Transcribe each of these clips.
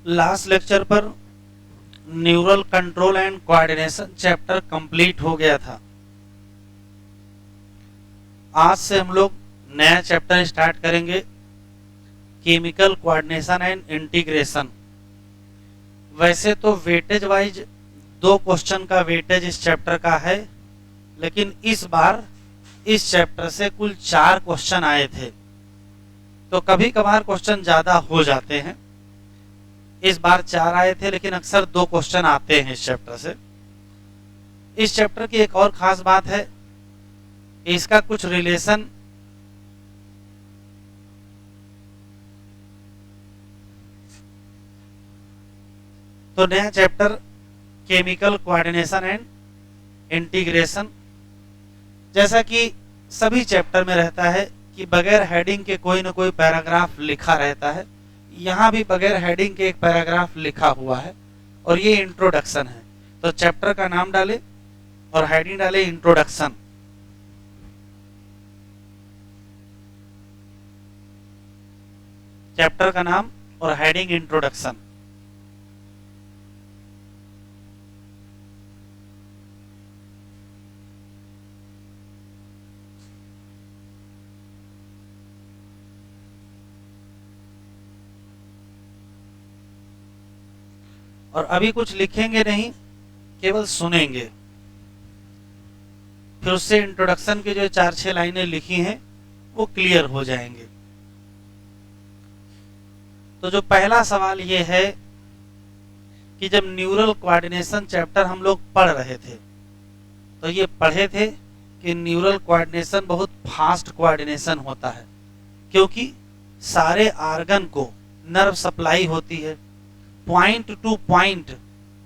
Last lecture पर neural control and coordination chapter complete हो गया था। आज से हम लोग नया चैप्टर स्टार्ट करेंगे, केमिकल कोऑर्डिनेशन एंड इंटीग्रेशन। वैसे तो वेटेज वाइज 2 क्वेश्चन का वेटेज इस चैप्टर का है, लेकिन इस बार इस चैप्टर से कुल 4 क्वेश्चन आए थे, तो कभी कभार क्वेश्चन ज्यादा हो जाते हैं। इस बार 4 आए थे, लेकिन अक्सर 2 क्वेश्चन आते हैं इस चैप्टर से। इस चैप्टर की एक और खास बात है कि इसका कुछ रिलेशन तो नया chapter chemical coordination and integration, जैसा कि सभी चैप्टर में रहता है कि बगैर हेडिंग के कोई ना कोई पैराग्राफ लिखा रहता है। यहाँ भी बगैर हेडिंग के एक पैराग्राफ लिखा हुआ है और ये इंट्रोडक्शन है। तो चैप्टर का नाम डाले और हेडिंग डाले इंट्रोडक्शन। चैप्टर का नाम और हेडिंग इंट्रोडक्शन। और अभी कुछ लिखेंगे नहीं, केवल सुनेंगे। फिर उससे इंट्रोडक्शन की जो 4-6 लाइनें लिखी हैं वो क्लियर हो जाएंगे। तो जो पहला सवाल ये है कि जब न्यूरल कोऑर्डिनेशन चैप्टर हम लोग पढ़ रहे थे, तो ये पढ़े थे कि न्यूरल कोऑर्डिनेशन बहुत फास्ट कोऑर्डिनेशन होता है, क्योंकि सारे आर्गन को नर्व सप्लाई होती है, पॉइंट टू पॉइंट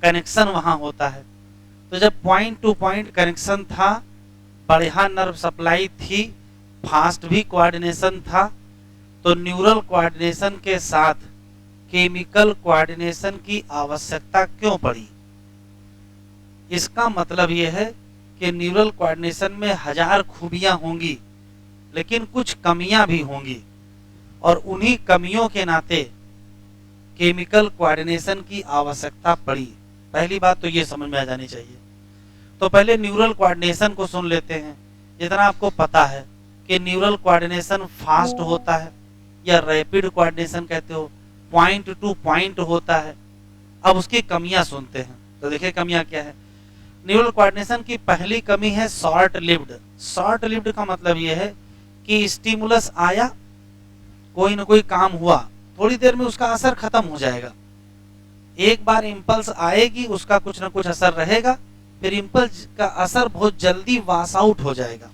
कनेक्शन वहां होता है। तो जब पॉइंट टू पॉइंट कनेक्शन था, बढ़िया नर्व सप्लाई थी, फास्ट भी कोऑर्डिनेशन था, तो न्यूरल कोऑर्डिनेशन के साथ केमिकल कोऑर्डिनेशन की आवश्यकता क्यों पड़ी? इसका मतलब यह है कि न्यूरल कोऑर्डिनेशन में 1000 खूबियां होंगी, लेकिन कुछ कमियां भी होंगी, और उन्हीं कमियों के नाते केमिकल कोऑर्डिनेशन की आवश्यकता पड़ी। पहली बात तो ये समझ में आ जानी चाहिए। तो पहले न्यूरल कोऑर्डिनेशन को सुन लेते हैं। जितना आपको पता है कि न्यूरल कोऑर्डिनेशन फास्ट होता है या रैपिड कोऑर्डिनेशन कहते हो, पॉइंट टू पॉइंट होता है। अब उसकी कमियां सुनते हैं। तो देखिए कमियां क्या है। न्यूरल कोऑर्डिनेशन की पहली कमी है शॉर्ट लिव्ड। शॉर्ट लिव्ड का मतलब यह है कि स्टिमुलस आया, कोई ना कोई काम हुआ, थोड़ी देर में उसका असर खत्म हो जाएगा। एक बार इंपल्स आएगी, उसका कुछ ना कुछ असर रहेगा, फिर इंपल्स का असर बहुत जल्दी वॉश आउट हो जाएगा।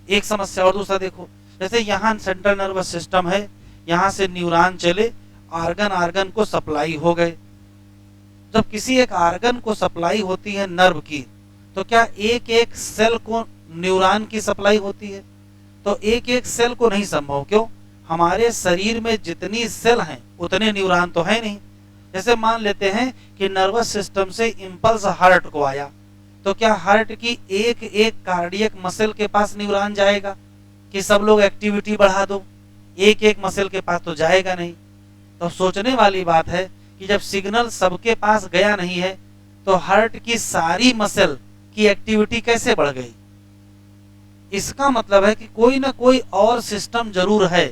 एक समस्या। और दूसरा देखो, जैसे यहाँ सेंट्रल नर्वस सिस्टम है, यहाँ से न्यूरॉन चले, आर्गन को सप्लाई हो गए। जब किसी एक आर्गन को सप्लाई होती है नर्व की, तो क्या एक एक सेल को न्यूरॉन की सप्लाई होती है? तो एक एक सेल को नहीं संभव। क्यों? हमारे शरीर में जितनी सेल हैं उतने न्यूरॉन तो है नहीं। जैसे मान लेते हैं कि नर्वस सिस्टम से इंपल्स हार्ट को आया, तो क्या हार्ट की एक एक कार्डियक मसल के पास न्यूरॉन जाएगा कि सब लोग एक्टिविटी बढ़ा दो? एक एक मसल के पास तो जाएगा नहीं। तो सोचने वाली बात है कि जब सिग्नल सबके पास गया नहीं है, तो हार्ट की सारी मसल की एक्टिविटी कैसे बढ़ गई? इसका मतलब है कि कोई ना कोई और सिस्टम जरूर है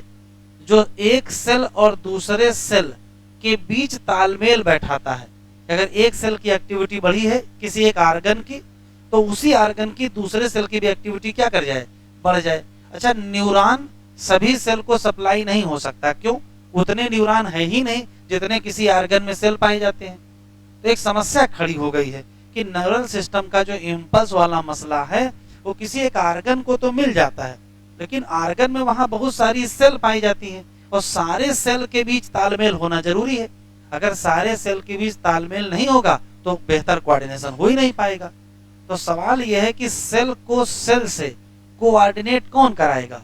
जो एक सेल और दूसरे सेल के बीच तालमेल बैठाता है। अगर एक सेल की एक्टिविटी बढ़ी है किसी एक आर्गन की, तो उसी आर्गन की दूसरे सेल की भी एक्टिविटी क्या कर जाए? बढ़ जाए। अच्छा, न्यूरॉन सभी सेल को सप्लाई नहीं हो सकता। क्यों? उतने न्यूरॉन है ही नहीं जितने किसी आर्गन में सेल पाए जाते हैं। तो एक समस्या खड़ी हो गई है कि नर्वल सिस्टम का जो इम्पल्स वाला मसला है, वो किसी एक आर्गन को तो मिल जाता है, लेकिन आर्गन में वहां बहुत सारी सेल पाई जाती हैं, और सारे सेल के बीच तालमेल होना जरूरी है। अगर सारे सेल के बीच तालमेल नहीं होगा तो बेहतर कोऑर्डिनेशन हो ही नहीं पाएगा। तो सवाल यह है कि सेल को सेल से कोऑर्डिनेट कौन कराएगा?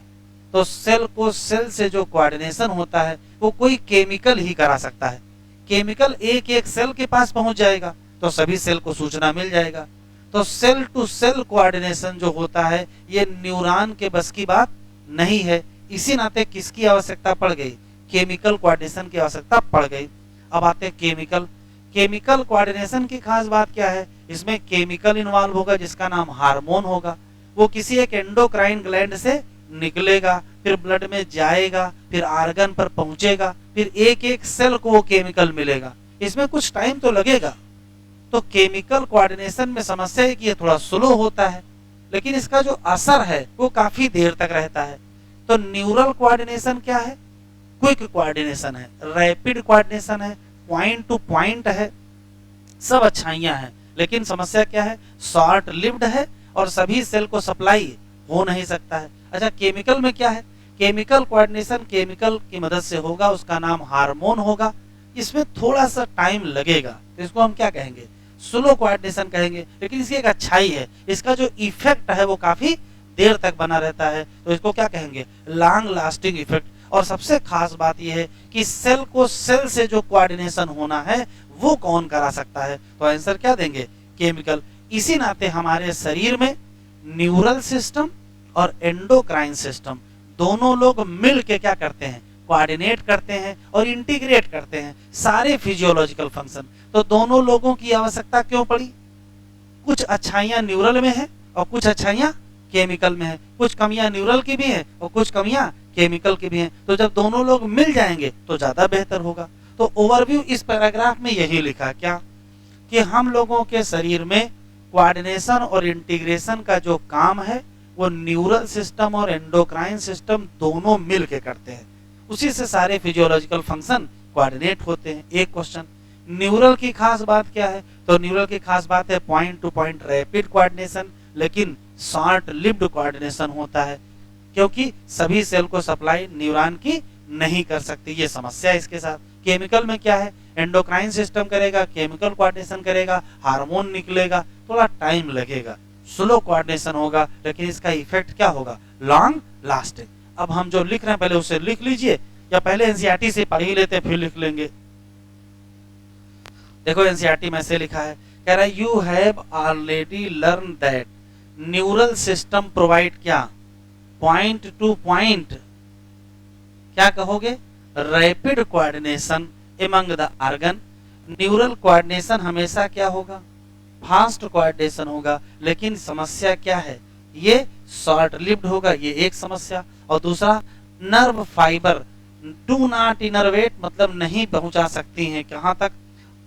तो सेल को सेल से जो कोऑर्डिनेशन होता है वो कोई केमिकल ही करा सकता है। केमिकल एक एक सेल के पास पहुंच जाएगा तो सभी सेल को सूचना मिल जाएगा। तो सेल टू सेल कोऑर्डिनेशन जो होता है ये न्यूरॉन के बस की बात नहीं है। इसी नाते किसकी आवश्यकता पड़ गई? केमिकल कोऑर्डिनेशन की आवश्यकता पड़ गई। अब आते हैं केमिकल। केमिकल कोऑर्डिनेशन की खास बात क्या है, इसमें केमिकल इन्वॉल्व होगा जिसका नाम हार्मोन होगा। वो किसी एक एंडोक्राइन ग्लैंड से निकलेगा, फिर ब्लड में जाएगा, फिर आर्गन पर पहुंचेगा, फिर एक एक सेल को वो केमिकल मिलेगा। इसमें कुछ टाइम तो लगेगा। तो केमिकल कोऑर्डिनेशन में समस्या है कि ये थोड़ा स्लो होता है, लेकिन इसका जो असर है वो काफी देर तक रहता है। तो न्यूरल कोऑर्डिनेशन क्या है, क्विक कोऑर्डिनेशन है, रैपिड कोऑर्डिनेशन है, पॉइंट टू पॉइंट है, सब अच्छाइयां हैं। लेकिन समस्या क्या है, शॉर्ट लिव्ड है और सभी सेल को सप्लाई हो नहीं सकता है। अच्छा, केमिकल में क्या है, केमिकल कोऑर्डिनेशन केमिकल की मदद से होगा, उसका नाम हार्मोन होगा। इसमें थोड़ा सा टाइम लगेगा, तो इसको हम क्या कहेंगे, स्लो कोऑर्डिनेशन कहेंगे। लेकिन इसकी एक अच्छाई है, इसका जो इफेक्ट है वो काफी देर तक बना रहता है, तो इसको क्या कहेंगे, लॉन्ग लास्टिंग इफेक्ट। और सबसे खास बात यह है कि सेल को सेल से जो कोऑर्डिनेशन होना है वो कौन करा सकता है, तो आंसर क्या देंगे, केमिकल। इसी नाते हमारे शरीर में न्यूरल सिस्टम और एंडोक्राइन सिस्टम दोनों लोग मिल के क्या करते हैं, कोऑर्डिनेट करते हैं और इंटीग्रेट करते हैं सारे फिजियोलॉजिकल फंक्शन। तो दोनों लोगों की आवश्यकता क्यों पड़ी, कुछ अच्छाइयां न्यूरल में है और कुछ अच्छाइयां केमिकल में है, कुछ कमियां न्यूरल की भी है और कुछ कमियां केमिकल की भी हैं। तो जब दोनों लोग मिल जाएंगे तो ज्यादा बेहतर होगा। तो ओवरव्यू इस पैराग्राफ में यही लिखा क्या, कि हम लोगों के शरीर में कोऑर्डिनेशन और इंटीग्रेशन का जो काम है वो न्यूरल सिस्टम और एंडोक्राइन सिस्टम दोनों मिल के करते हैं, उसी से सारे फिजियोलॉजिकल फंक्शन कोऑर्डिनेट होते हैं। एक क्वेश्चन, न्यूरल की खास बात क्या है, तो न्यूरल की खास बात है point two point rapid coordination, लेकिन शॉर्ट लिव्ड कोऑर्डिनेशन होता है, क्योंकि सभी सेल को सप्लाई न्यूरॉन की नहीं कर सकती, ये समस्या है इसके साथ। केमिकल में क्या है, एंडोक्राइन सिस्टम करेगा, केमिकल कोऑर्डिनेशन करेगा, हार्मोन निकलेगा, थोड़ा टाइम लगेगा, स्लो कोऑर्डिनेशन होगा, लेकिन इसका इफेक्ट क्या होगा, लॉन्ग लास्टिंग। अब हम जो लिख रहे हैं पहले उसे लिख लीजिए, या पहले एनसीईआरटी से पढ़ ही लेते हैं फिर लिख लेंगे। देखो एनसीईआरटी में से लिखा है, कह रहा है you have already learn that neural system provide क्या, पॉइंट टू पॉइंट, क्या कहोगे, rapid coordination among the organ. Neural coordination हमेशा क्या होगा, फास्ट कोऑर्डिनेशन होगा, लेकिन समस्या क्या है, ये शॉर्ट लिव्ड होगा, ये एक समस्या। और दूसरा, nerve fibre do not innervate, मतलब नहीं पहुंचा सकती हैं, कहां तक,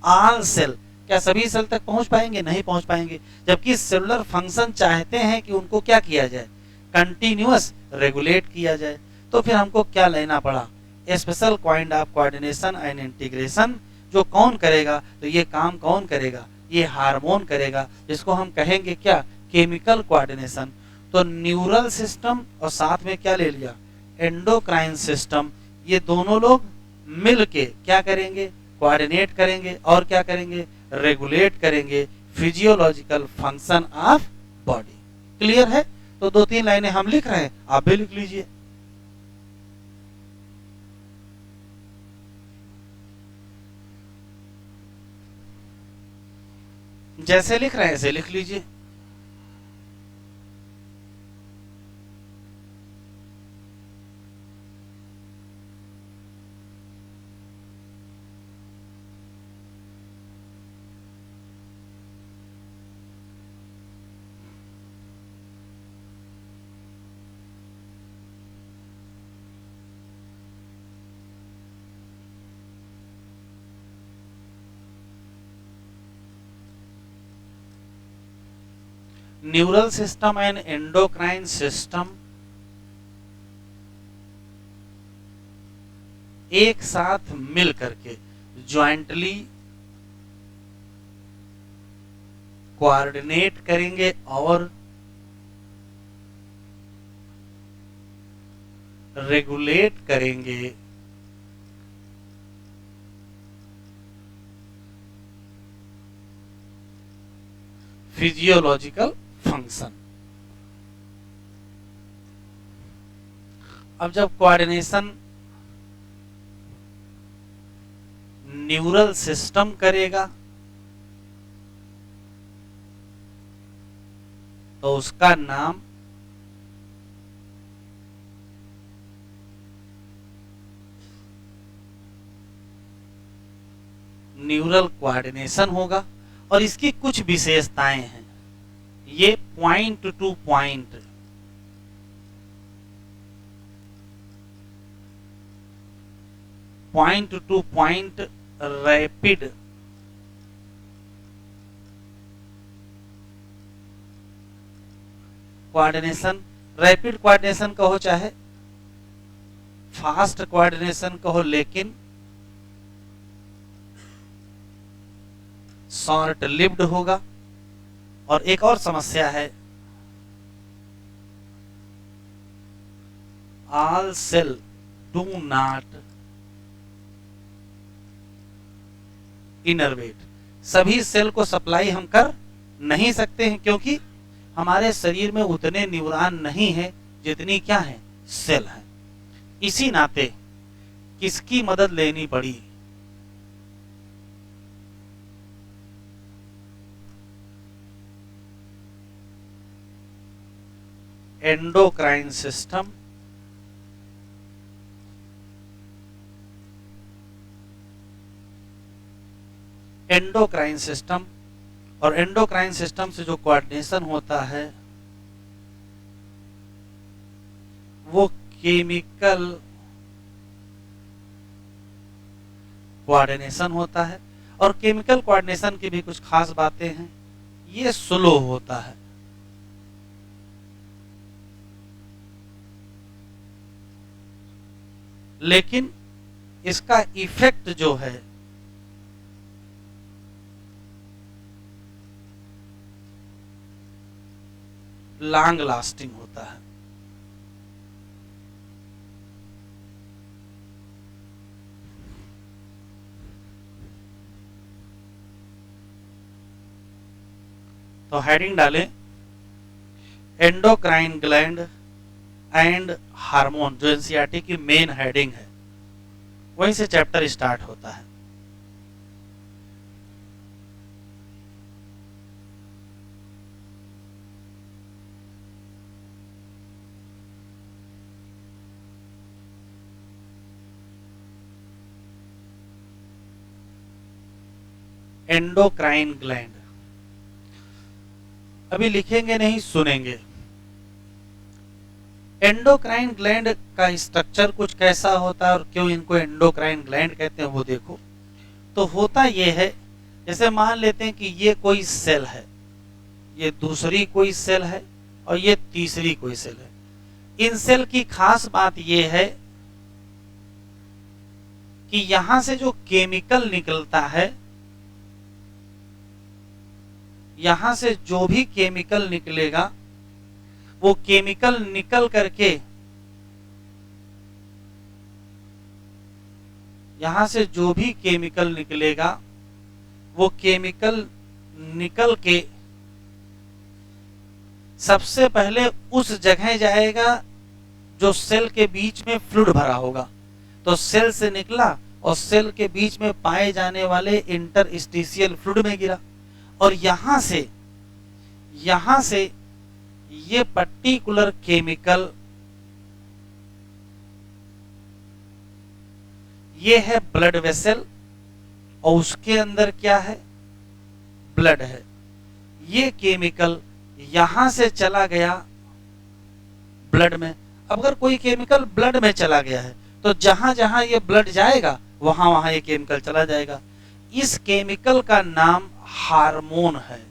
ऑल सेल, क्या सभी सेल तक पहुंच पाएंगे, नहीं पहुंच पाएंगे। जबकि सेलुलर फंक्शन चाहते हैं कि उनको क्या किया जाए, कंटिन्यूअस रेगुलेट किया जाए। तो फिर हमको क्या लेना पड़ा, special kind of coordination and integration. जो कौन करेगा, तो ये काम कौन करेगा, ये हार्मोन करेगा, जिसको हम कहेंगे क्या, केमिकल कोऑर्डिनेशन। तो न्यूरल सिस्टम और साथ में क्या ले लिया, एंडोक्राइन सिस्टम, ये दोनों लोग मिल के क्या करेंगे, कोऑर्डिनेट करेंगे और क्या करेंगे, रेगुलेट करेंगे physiological function of body. Clear है, तो दो तीन लाइनें हम लिख रहे हैं, आप भी लिख लीजिए। जैसे लिख रहे हैं ऐसे लिख लीजिए। Neural system and endocrine system एक साथ मिल करके ज्वाइंटली कोऑर्डिनेट करेंगे और रेगुलेट करेंगे फिजियोलॉजिकल फंक्शन। अब जब कोऑर्डिनेशन न्यूरल सिस्टम करेगा तो उसका नाम न्यूरल कोऑर्डिनेशन होगा और इसकी कुछ विशेषताएं हैं। ये point two point rapid coordination, rapid coordination कहो चाहे फास्ट कोऑर्डिनेशन कहो, लेकिन शॉर्ट लिव्ड होगा। और एक और समस्या है, all cell do not innervate, सभी सेल को सप्लाई हम कर नहीं सकते हैं, क्योंकि हमारे शरीर में उतने न्यूरॉन नहीं है जितनी क्या है, सेल है। इसी नाते किसकी मदद लेनी पड़ी, एंडोक्राइन सिस्टम, एंडोक्राइन सिस्टम। और एंडोक्राइन सिस्टम से जो कोऑर्डिनेशन होता है वो केमिकल कोऑर्डिनेशन होता है। और केमिकल कोऑर्डिनेशन की भी कुछ खास बातें हैं, ये स्लो होता है। लेकिन इसका इफेक्ट जो है लॉन्ग लास्टिंग होता है। तो हेडिंग डालें एंडोक्राइन ग्लैंड एंड हार्मोन, जो एनसीईआरटी की मेन हेडिंग है, वहीं से चैप्टर स्टार्ट होता है। एंडोक्राइन ग्लैंड अभी लिखेंगे नहीं, सुनेंगे। एंडोक्राइन ग्लैंड का स्ट्रक्चर कुछ कैसा होता है और क्यों इनको एंडोक्राइन ग्लैंड कहते हैं वो देखो। तो होता ये है, जैसे मान लेते हैं कि ये कोई सेल है, ये दूसरी कोई सेल है और ये तीसरी कोई सेल है। इन सेल की खास बात ये है कि यहां से जो केमिकल निकलता है, यहां से जो भी केमिकल निकलेगा वो केमिकल निकल करके, यहां से जो भी केमिकल निकलेगा वो केमिकल निकल के सबसे पहले उस जगह जाएगा जो सेल के बीच में फ्लूइड भरा होगा। तो सेल से निकला और सेल के बीच में पाए जाने वाले इंटरस्टिशियल फ्लूइड में गिरा, और यहां से ये पर्टिकुलर केमिकल, ये है ब्लड वेसल और उसके अंदर क्या है, ब्लड है। ये केमिकल यहां से चला गया ब्लड में। अगर कोई केमिकल ब्लड में चला गया है तो जहां जहां ये ब्लड जाएगा वहां वहां ये केमिकल चला जाएगा। इस केमिकल का नाम हार्मोन है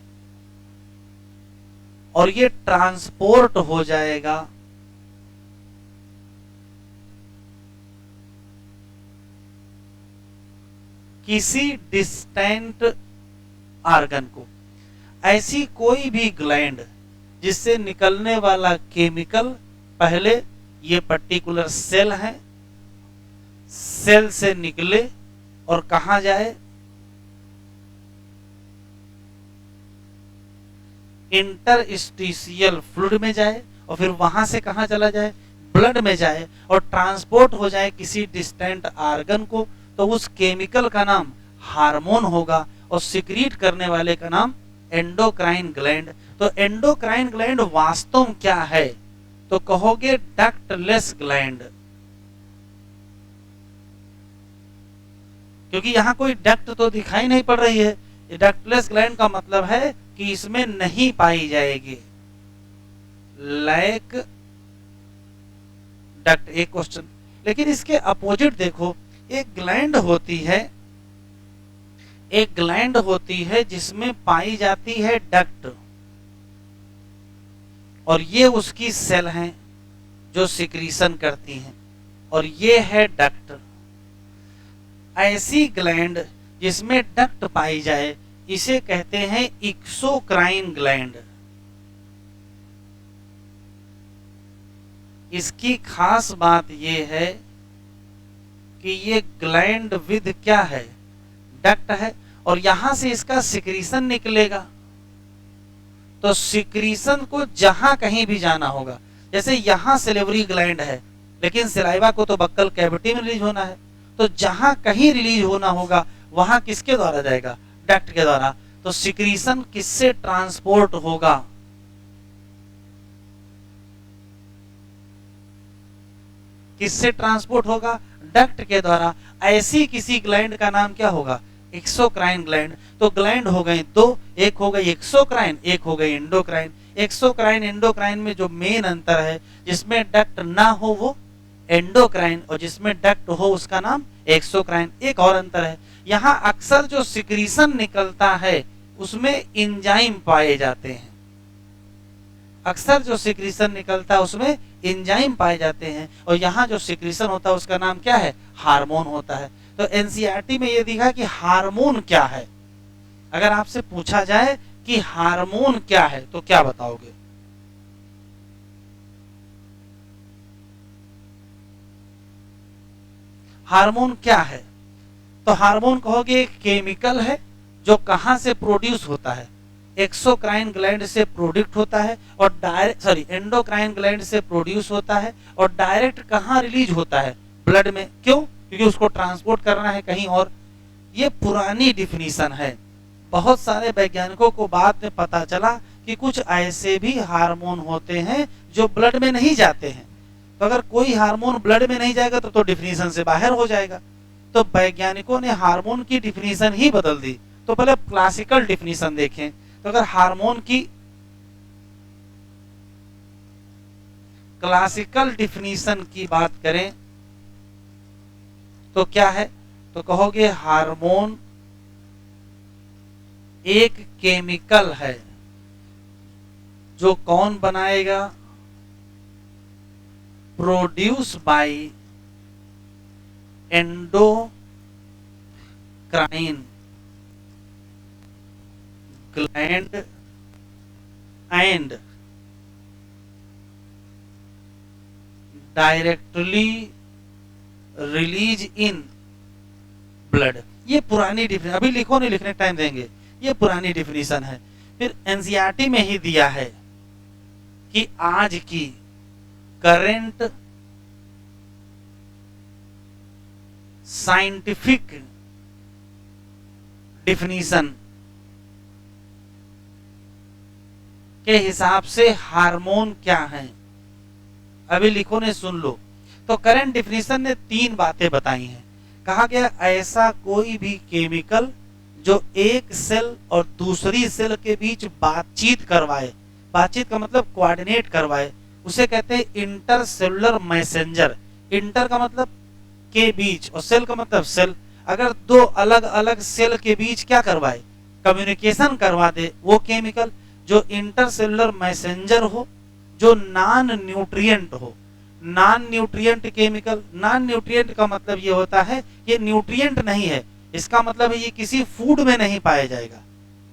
और ये ट्रांसपोर्ट हो जाएगा किसी डिस्टेंट ऑर्गन को। ऐसी कोई भी ग्लैंड जिससे निकलने वाला केमिकल पहले ये पर्टिकुलर सेल है, सेल से निकले और कहां जाए, इंटरस्टिशियल फ्लूइड में जाए और फिर वहां से कहां चला जाए, ब्लड में जाए और ट्रांसपोर्ट हो जाए किसी डिस्टेंट ऑर्गन को। तो उस केमिकल का नाम हार्मोन होगा और सिक्रीट करने वाले का नाम एंडोक्राइन ग्लैंड। तो एंडोक्राइन ग्लैंड वास्तव में क्या है, तो कहोगे डक्टलेस ग्लैंड। क्योंकि यहाँ कोई डक्ट तो दिखाई नहीं पड़ रही है। ये डक्टलेस ग्लैंड का मतलब है कि इसमें नहीं पाई जाएगी, लैक डक्ट, एक क्वेश्चन। लेकिन इसके अपोजिट देखो, एक ग्लैंड होती है जिसमें पाई जाती है डक्ट, और ये उसकी सेल हैं जो सिक्रीशन करती हैं, और ये है डक्ट। ऐसी ग्लैंड जिसमें डक्ट पाई जाए इसे कहते हैं एक्सोक्राइन ग्लैंड। इसकी खास बात यह है कि ये ग्लैंड विद क्या है, डक्ट है, और यहां से इसका सिक्रीशन निकलेगा। तो सिक्रीशन को जहां कहीं भी जाना होगा, जैसे यहां सिलेवरी ग्लैंड है लेकिन सिलाइवा को तो बक्कल कैविटी में रिलीज होना है, तो जहां कहीं रिलीज होना होगा वहां किसके द्वारा जाएगा, डक्ट के द्वारा। तो सिक्रीशन किससे ट्रांसपोर्ट होगा, किससे ट्रांसपोर्ट होगा, डक्ट के द्वारा। ऐसी किसी ग्लैंड का नाम क्या होगा, एक्सोक्राइन ग्लैंड। तो ग्लैंड हो गई दो, एक हो गई एक्सोक्राइन, एक हो गई एंडोक्राइन। एक्सोक्राइन एंडोक्राइन में जो मेन अंतर है, जिसमें डक्ट ना हो वो एंडोक्राइन, और जिसमें डक्ट हो उसका नाम एक्सोक्राइन। एक और अंतर है, यहाँ अक्सर जो सिक्रीशन निकलता है उसमें एंजाइम पाए जाते हैं, अक्सर जो सिक्रीशन निकलता है उसमें एंजाइम पाए जाते हैं, और यहाँ जो सिक्रीशन होता है उसका नाम क्या है, हार्मोन होता है। तो एनसीईआरटी में ये दिखा कि हार्मोन क्या है। अगर आपसे पूछा जाए कि हार्मोन क्या है तो क्या बताओगे, हार्मोन क्या है? तो हार्मोन कहोगे एक केमिकल है जो कहां से प्रोड्यूस होता है, एक्सोक्राइन ग्लैंड से प्रोड्यूस होता है, और डायरेक्ट एंडोक्राइन ग्लैंड से प्रोड्यूस होता है, और डायरेक्ट कहां रिलीज होता है, ब्लड में। क्यों? क्योंकि उसको ट्रांसपोर्ट करना है कहीं और। ये पुरानी डिफिनीशन है, बहुत सारे वैज्ञानिकों को बाद में पता चला कि कुछ ऐसे भी हार्मोन होते हैं जो ब्लड में नहीं जाते हैं। तो अगर कोई हार्मोन ब्लड में नहीं जाएगा तो डिफिनीशन से बाहर हो जाएगा। तो वैज्ञानिकों ने हार्मोन की डिफिनीशन ही बदल दी। तो पहले क्लासिकल डिफिनीशन देखें, तो अगर हार्मोन की क्लासिकल डिफिनीशन की बात करें तो क्या है, तो कहोगे हार्मोन एक केमिकल है जो कौन बनाएगा, produce by endocrine gland and directly release in blood. ये पुरानी डिफिनेशन, अभी लिखो नहीं, लिखने टाइम देंगे, ये पुरानी डिफिनेशन है। फिर एनसीईआरटी में ही दिया है कि आज की करंट साइंटिफिक डिफिनीशन के हिसाब से हार्मोन क्या है, अभी लिखो ने सुन लो। तो करंट डिफिनीशन ने तीन बातें बताई हैं। कहा गया ऐसा कोई भी केमिकल जो एक सेल और दूसरी सेल के बीच बातचीत करवाए, बातचीत का मतलब कोऑर्डिनेट करवाए, उसे कहते हैं इंटरसेलुलर मैसेंजर। इंटर का मतलब के बीच, और सेल का मतलब सेल। अगर दो अलग अलग सेल के बीच क्या करवाए, कम्युनिकेशन करवा दे, वो केमिकल। जो इंटरसेलुलर मैसेंजर हो, जो नॉन न्यूट्रिएंट हो, non nutrient chemical. Non nutrient का मतलब ये होता है ये न्यूट्रिएंट नहीं है, इसका मतलब है ये किसी फूड में नहीं पाया जाएगा।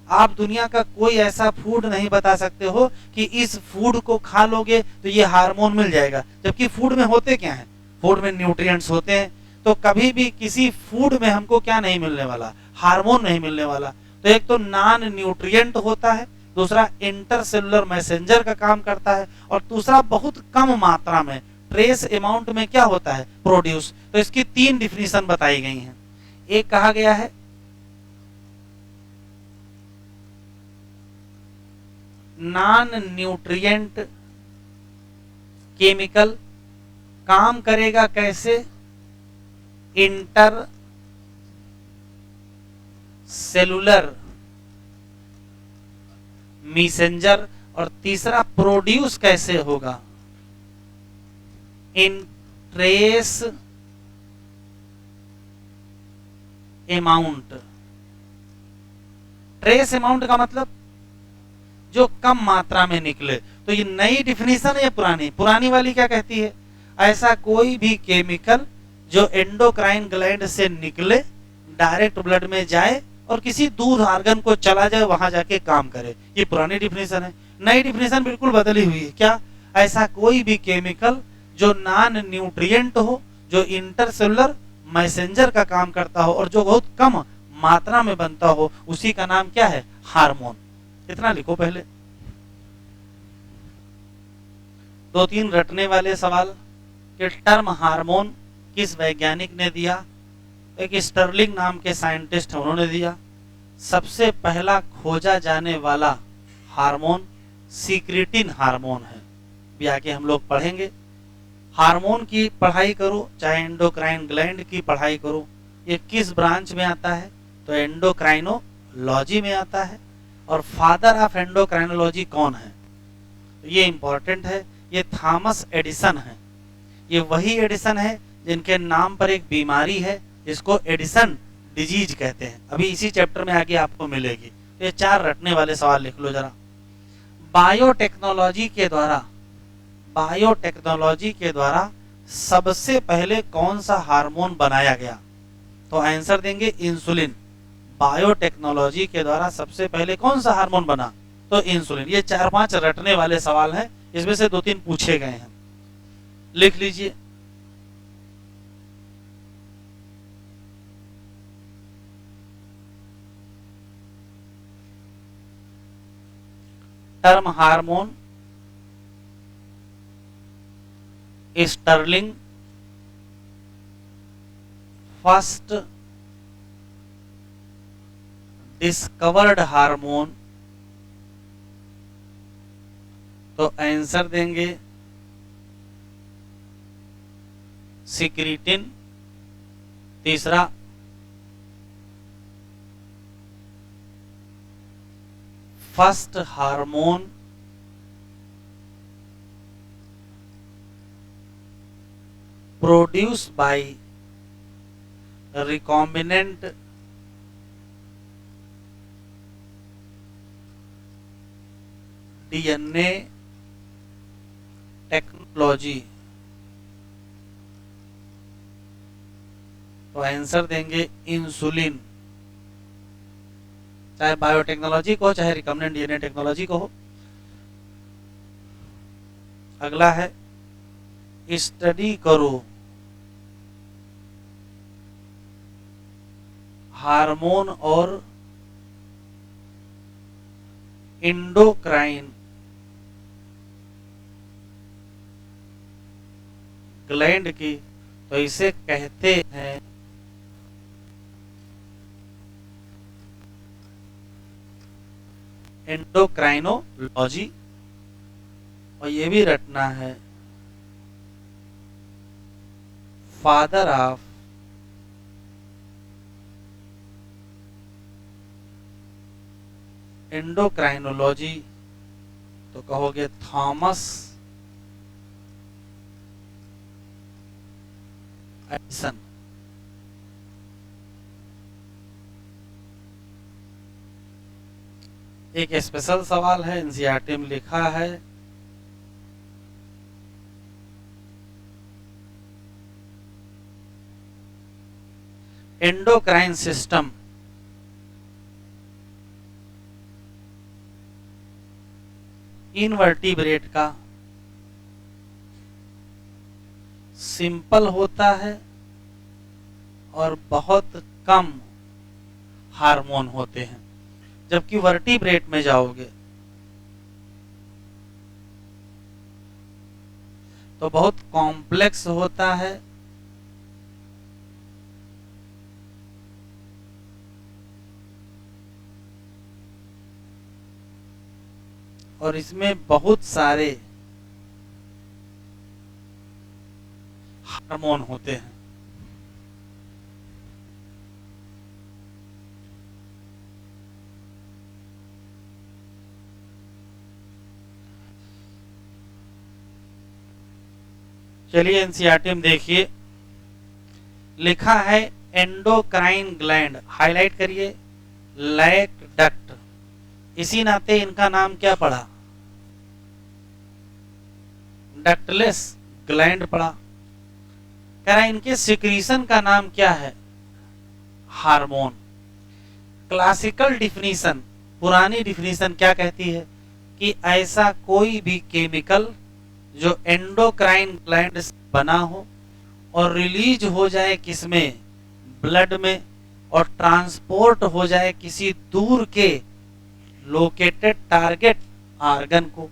आप दुनिया का कोई ऐसा फूड नहीं बता सकते हो कि इस फूड को खा लोगे तो ये हार्मोन मिल जाएगा, जबकि फूड में होते क्या हैं, फूड में न्यूट्रिएंट्स होते हैं। तो कभी भी किसी फूड में हमको क्या नहीं मिलने वाला, हार्मोन नहीं मिलने वाला। तो एक तो नॉन न्यूट्रिएंट होता है, दूसरा इंटरसेलुलर मैसेंजर का काम करता है, और दूसरा बहुत कम मात्रा में, ट्रेस अमाउंट में क्या होता है, प्रोड्यूस। तो इसकी तीन डिफिनीशन बताई गई हैं। एक कहा गया है नॉन न्यूट्रिएंट केमिकल काम करेगा कैसे, इंटर सेलुलर मैसेंजर, और तीसरा प्रोड्यूस कैसे होगा, इन ट्रेस अमाउंट। ट्रेस अमाउंट का मतलब जो कम मात्रा में निकले। तो ये नई डिफिनीशन है, पुरानी पुरानी वाली क्या कहती है, ऐसा कोई भी केमिकल जो एंडोक्राइन ग्लैंड से निकले, डायरेक्ट ब्लड में जाए और किसी दूर ऑर्गन को चला जाए, वहां जाके काम करे। ये पुरानी डिफिनीशन है। नई डिफिनीशन बिल्कुल बदली हुई है। क्या, ऐसा कोई भी केमिकल जो नॉन न्यूट्रिएंट हो, जो इंटरसेलुलर मैसेंजर का काम करता हो और जो बहुत कम मात्रा में बनता हो, उसी का नाम क्या है, हार्मोन। इतना लिखो पहले। दो तीन रटने वाले सवाल कि टर्म हार्मोन किस वैज्ञानिक ने दिया। एक स्टर्लिंग नाम के साइंटिस्ट है, उन्होंने दिया। सबसे पहला खोजा जाने वाला हार्मोन सीक्रेटिन हार्मोन है। भी आगे हम लोग पढ़ेंगे। हार्मोन की पढ़ाई करो, चाहे एंडोक्राइन ग्लैंड की पढ़ाई करो, ये किस ब्रांच में आता है, तो एंडोक्राइनोलॉजी में आता है। और फादर ऑफ एंडोक्राइनोलॉजी कौन है, ये इंपॉर्टेंट है, ये थॉमस एडिसन है। ये वही एडिसन है जिनके नाम पर एक बीमारी है जिसको एडिसन डिजीज कहते हैं। अभी इसी चैप्टर में आगे आपको मिलेगी। तो ये चार रटने वाले सवाल लिख लो जरा। बायोटेक्नोलॉजी के द्वारा सबसे पहले कौन सा हार्मोन बनाया गया, तो आंसर देंगे इंसुलिन। बायोटेक्नोलॉजी के द्वारा सबसे पहले कौन सा हार्मोन बना, तो इंसुलिन। ये चार पांच रटने वाले सवाल हैं, इसमें से दो तीन पूछे गए हैं, लिख लीजिए। Term hormone Starling first discovered hormone, तो आंसर देंगे सिक्रीटिन। तीसरा first hormone produce by recombinant DNA technology, तो आंसर देंगे इंसुलिन। चाहे बायोटेक्नोलॉजी को, चाहे रिकॉम्बिनेंट डीएनए टेक्नोलॉजी को हो। अगला है स्टडी करो हार्मोन और एंडोक्राइन ग्लैंड की, तो इसे कहते हैं एंडोक्राइनोलॉजी। और ये भी रटना है, फादर ऑफ एंडोक्राइनोलॉजी, तो कहोगे थॉमस एडिसन। एक स्पेशल सवाल है, एनसीईआरटी में लिखा है, एंडोक्राइन सिस्टम इनवर्टिब्रेट का सिंपल होता है और बहुत कम हार्मोन होते हैं, जबकि वर्टिब्रेट में जाओगे तो बहुत कॉम्प्लेक्स होता है और इसमें बहुत सारे हार्मोन होते हैं। चलिए एनसीईआरटी में देखिए, लिखा है एंडोक्राइन ग्लैंड, हाईलाइट करिए, लैक डक्ट, इसी नाते इनका नाम क्या पड़ा, डक्टलेस ग्लैंड पड़ा। कह रहा है इनके सिक्रीशन का नाम क्या है, हार्मोन। क्लासिकल डिफिनीशन, पुरानी डिफिनीशन क्या कहती है कि ऐसा कोई भी केमिकल जो एंडोक्राइन ग्लैंड से बना हो और रिलीज हो जाए किसमें, ब्लड में, और ट्रांसपोर्ट हो जाए किसी दूर के लोकेटेड टारगेट आर्गन को।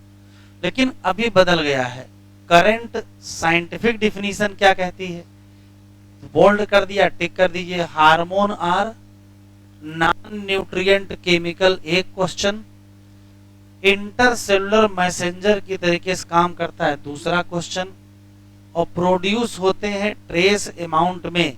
लेकिन अभी बदल गया है, करंट साइंटिफिक डिफिनीशन क्या कहती है, बोल्ड कर दिया, टिक कर दीजिए, hormone are non nutrient chemical, एक क्वेश्चन, इंटरसेलुलर मैसेंजर की तरीके से काम करता है, दूसरा क्वेश्चन, और प्रोड्यूस होते हैं ट्रेस अमाउंट में,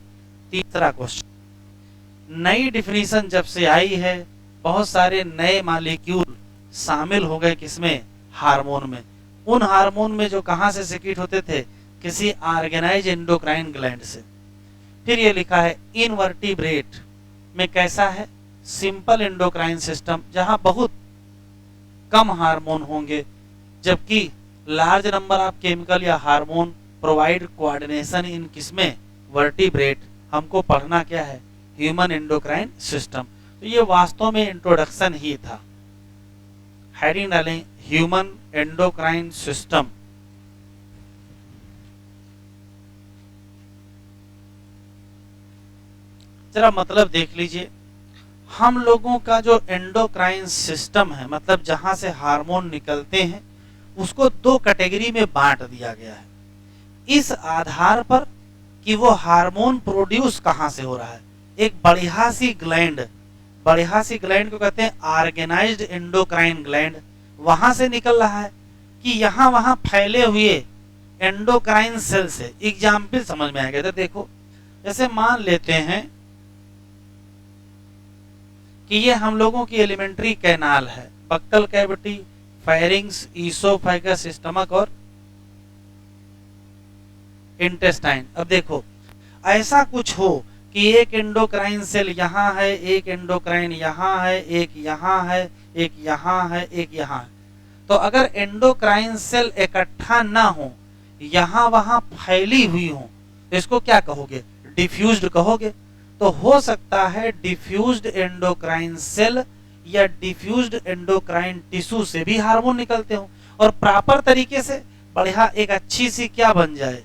तीसरा क्वेश्चन। नई डिफिनीशन जब से आई है, बहुत सारे नए मॉलिक्यूल शामिल हो गए किसमें, हार्मोन में। उन हार्मोन में जो कहां से सिक्रीट होते थे, किसी ऑर्गेनाइज एंडोक्राइन ग्लैंड से। फिर ये लिखा है इनवर्टिब्रेट में कैसा है, सिंपल एंडोक्राइन सिस्टम जहां बहुत कम हार्मोन होंगे, जबकि लार्ज नंबर ऑफ केमिकल या हार्मोन प्रोवाइड कोऑर्डिनेशन इन किसमें, वर्टिब्रेट। हमको पढ़ना क्या है, ह्यूमन एंडोक्राइन सिस्टम। तो ये वास्तव में इंट्रोडक्शन ही था, हेडिंग डालें ह्यूमन एंडोक्राइन सिस्टम। जरा मतलब देख लीजिए, हम लोगों का जो एंडोक्राइन सिस्टम है, मतलब जहां से हार्मोन निकलते हैं, उसको दो कैटेगरी में बांट दिया गया है, इस आधार पर कि वो हार्मोन प्रोड्यूस कहां से हो रहा है। एक बढ़िया सी ग्लैंड को कहते हैं ऑर्गेनाइज्ड एंडोक्राइन ग्लैंड, वहां से निकल रहा है कि यहां वहां फैले हुए एंडोक्राइन सेल से। एग्जाम्पल समझ में आएगा, तो देखो, जैसे मान लेते हैं कि ये हम लोगों की एलिमेंट्री कैनाल है, buccal cavity, pharynx, oesophagus, stomach और इंटेस्टाइन। अब देखो, ऐसा कुछ हो कि एक एंडोक्राइन सेल यहाँ है, एक एंडोक्राइन यहाँ है, एक यहाँ है, एक यहाँ है, एक यहाँ है। तो अगर एंडोक्राइन सेल इकट्ठा ना हो, यहाँ वहां फैली हुई हो, तो इसको क्या कहोगे, डिफ्यूज्ड कहोगे। तो हो सकता है डिफ्यूज्ड एंडोक्राइन सेल या डिफ्यूज्ड एंडोक्राइन टिश्यू से भी हार्मोन निकलते हो, और प्रॉपर तरीके से बढ़िया एक अच्छी सी क्या बन जाए,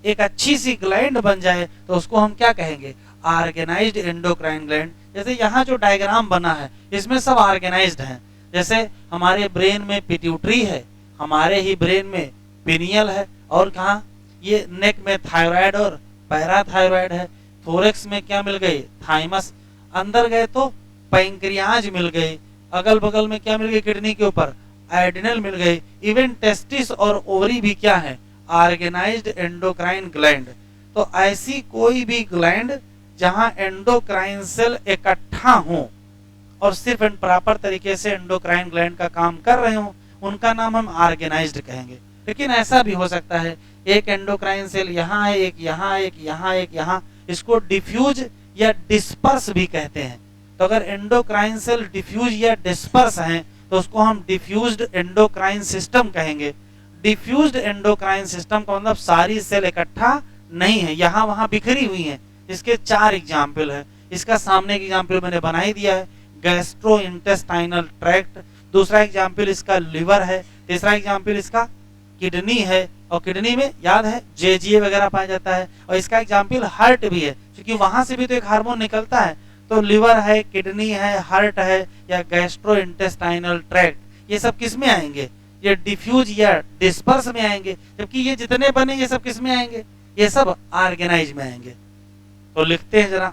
एक अच्छी सी ग्लैंड बन जाए, तो उसको हम क्या कहेंगे, ऑर्गेनाइज्ड एंडोक्राइन ग्लैंड। जैसे यहाँ जो डायग्राम बना है, इसमें सब ऑर्गेनाइज्ड हैं। जैसे हमारे ब्रेन में पिट्यूटरी है, हमारे ही ब्रेन में पिनियल है, और कहा ये नेक में थायराइड और पैराथायराइड है, थोरेक्स में क्या मिल गई, थाइमस, अंदर गए तो पैंक्रियाज मिल गई, अगल बगल में क्या मिल गई, किडनी के ऊपर एड्रिनल मिल गई, इवन टेस्टिस और ओवरी भी क्या है, ऑर्गेनाइज्ड एंडोक्राइन ग्लैंड। तो ऐसी कोई भी ग्लैंड जहां एंडोक्राइन सेल इकट्ठा हो और सिर्फ प्रॉपर तरीके से एंडोक्राइन ग्लैंड का काम कर रहे हो, उनका नाम हम ऑर्गेनाइज्ड कहेंगे। लेकिन ऐसा भी हो सकता है एक एंडोक्राइन सेल यहाँ है, एक यहाँ, एक यहाँ, एक यहाँ, इसको डिफ्यूज या डिस्पर्स भी कहते हैं। तो अगर एंडोक्राइन सेल डिफ्यूज या डिस्पर्स हैं, तो उसको हम डिफ्यूज्ड एंडोक्राइन सिस्टम कहेंगे। डिफ्यूज्ड एंडोक्राइन सिस्टम का मतलब सारी सेल इकट्ठा नहीं है, यहाँ वहां बिखरी हुई हैं। इसके 4 एग्जाम्पल है, इसका सामने एक एग्जाम्पल मैंने बना ही दिया है, गैस्ट्रो इंटेस्टाइनल ट्रैक्ट, दूसरा एग्जाम्पल इसका लिवर है, तीसरा एग्जाम्पल इसका किडनी है, और किडनी में याद है जेजीए वगैरह पाया जाता है, और इसका एग्जाम्पल हार्ट भी है, क्योंकि वहां से भी तो एक हार्मोन निकलता है। तो लिवर है, किडनी है, हार्ट है, या गैस्ट्रो इंटेस्टाइनल ट्रैक्ट, ये सब किस में आएंगे, ये डिफ्यूज या डिस्पर्स में आएंगे। जबकि ये जितने बने ये सब किस में आएंगे, ये सब ऑर्गेनाइज में आएंगे। तो लिखते हैं जरा,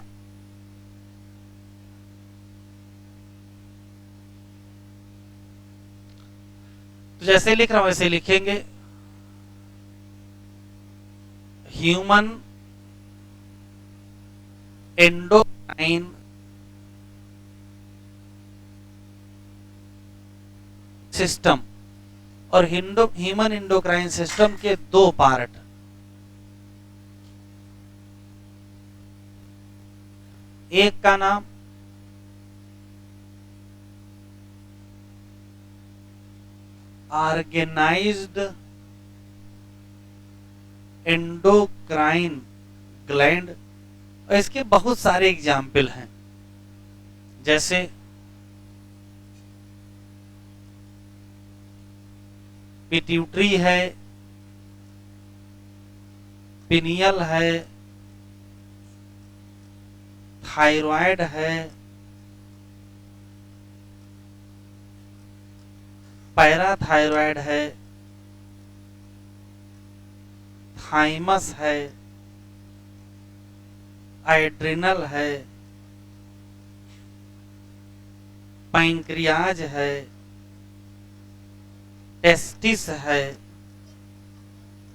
तो जैसे लिख रहा हूं वैसे लिखेंगे, ह्यूमन एंडोक्राइन सिस्टम और ह्यूमन एंडोक्राइन सिस्टम के दो पार्ट। एक का नाम ऑर्गेनाइज्ड एंडोक्राइन ग्लैंड, और इसके बहुत सारे एग्जाम्पल हैं, जैसे पिट्यूटरी है, पिनियल है, थायराइड है, पैराथायराइड है, थाइमस है, एड्रिनल है, पैंक्रियाज है, टेस्टिस है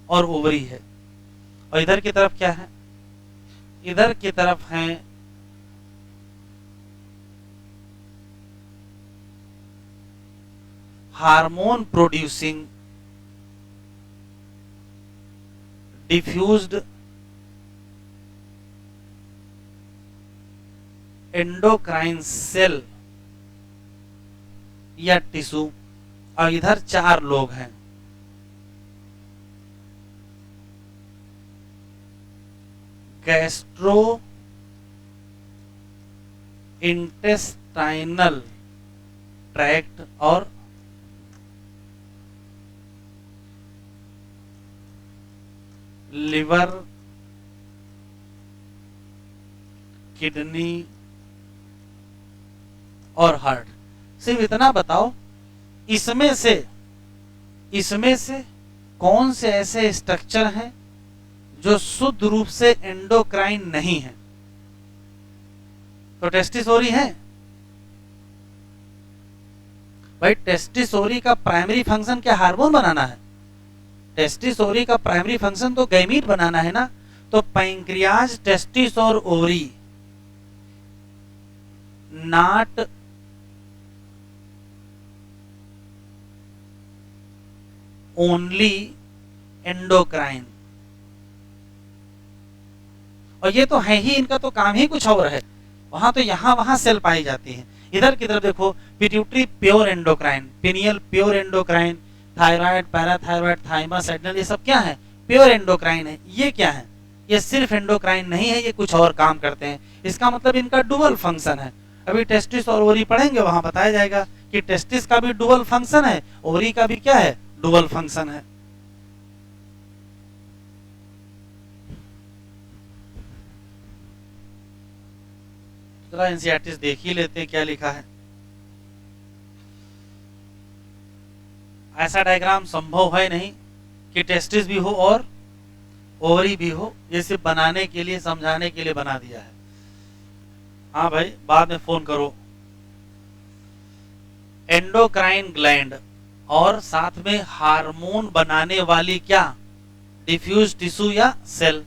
और ओवरी है। और इधर की तरफ क्या है? इधर की तरफ है hormone producing diffused endocrine cell या टिश्यू। और इधर चार लोग हैं, गैस्ट्रो इंटेस्टाइनल ट्रैक्ट और लिवर, किडनी और हार्ट। सिर्फ इतना बताओ, इसमें से कौन से ऐसे स्ट्रक्चर हैं जो शुद्ध रूप से एंडोक्राइन नहीं है? तो टेस्टिस ओरी है भाई। टेस्टिस ओरी का प्राइमरी फंक्शन क्या हार्मोन बनाना है? टेस्टिस ओरी का प्राइमरी फंक्शन तो गैमीट बनाना है ना। तो पैंक्रियाज, टेस्टिस और ओवरी नॉट ओनली एंडोक्राइन। और ये तो है ही, इनका तो काम ही कुछ और है। वहां तो यहां वहां सेल पाई जाती है। इधर की तरफ देखो, pituitary pure endocrine, pineal pure endocrine, thyroid, parathyroid, thymus, adrenal, ये सब क्या है? प्योर एंडोक्राइन है। ये क्या है? ये सिर्फ एंडोक्राइन नहीं है, ये कुछ और काम करते हैं। इसका मतलब इनका डुअल फंक्शन है। अभी टेस्टिस और ओवरी पढ़ेंगे, वहां बताया जाएगा कि टेस्टिस का भी डुअल फंक्शन है, ओवरी का भी क्या है? डुअल फंक्शन है। जरा एनसीईआरटी देख ही लेते हैं क्या लिखा है। ऐसा डायग्राम संभव है नहीं कि टेस्टिस भी हो और ओवरी भी हो। ये सिर्फ बनाने के लिए, समझाने के लिए बना दिया है। हाँ भाई, बाद में फोन करो। एंडोक्राइन ग्लैंड और साथ में हार्मोन बनाने वाली क्या? डिफ्यूज टिश्यू या cell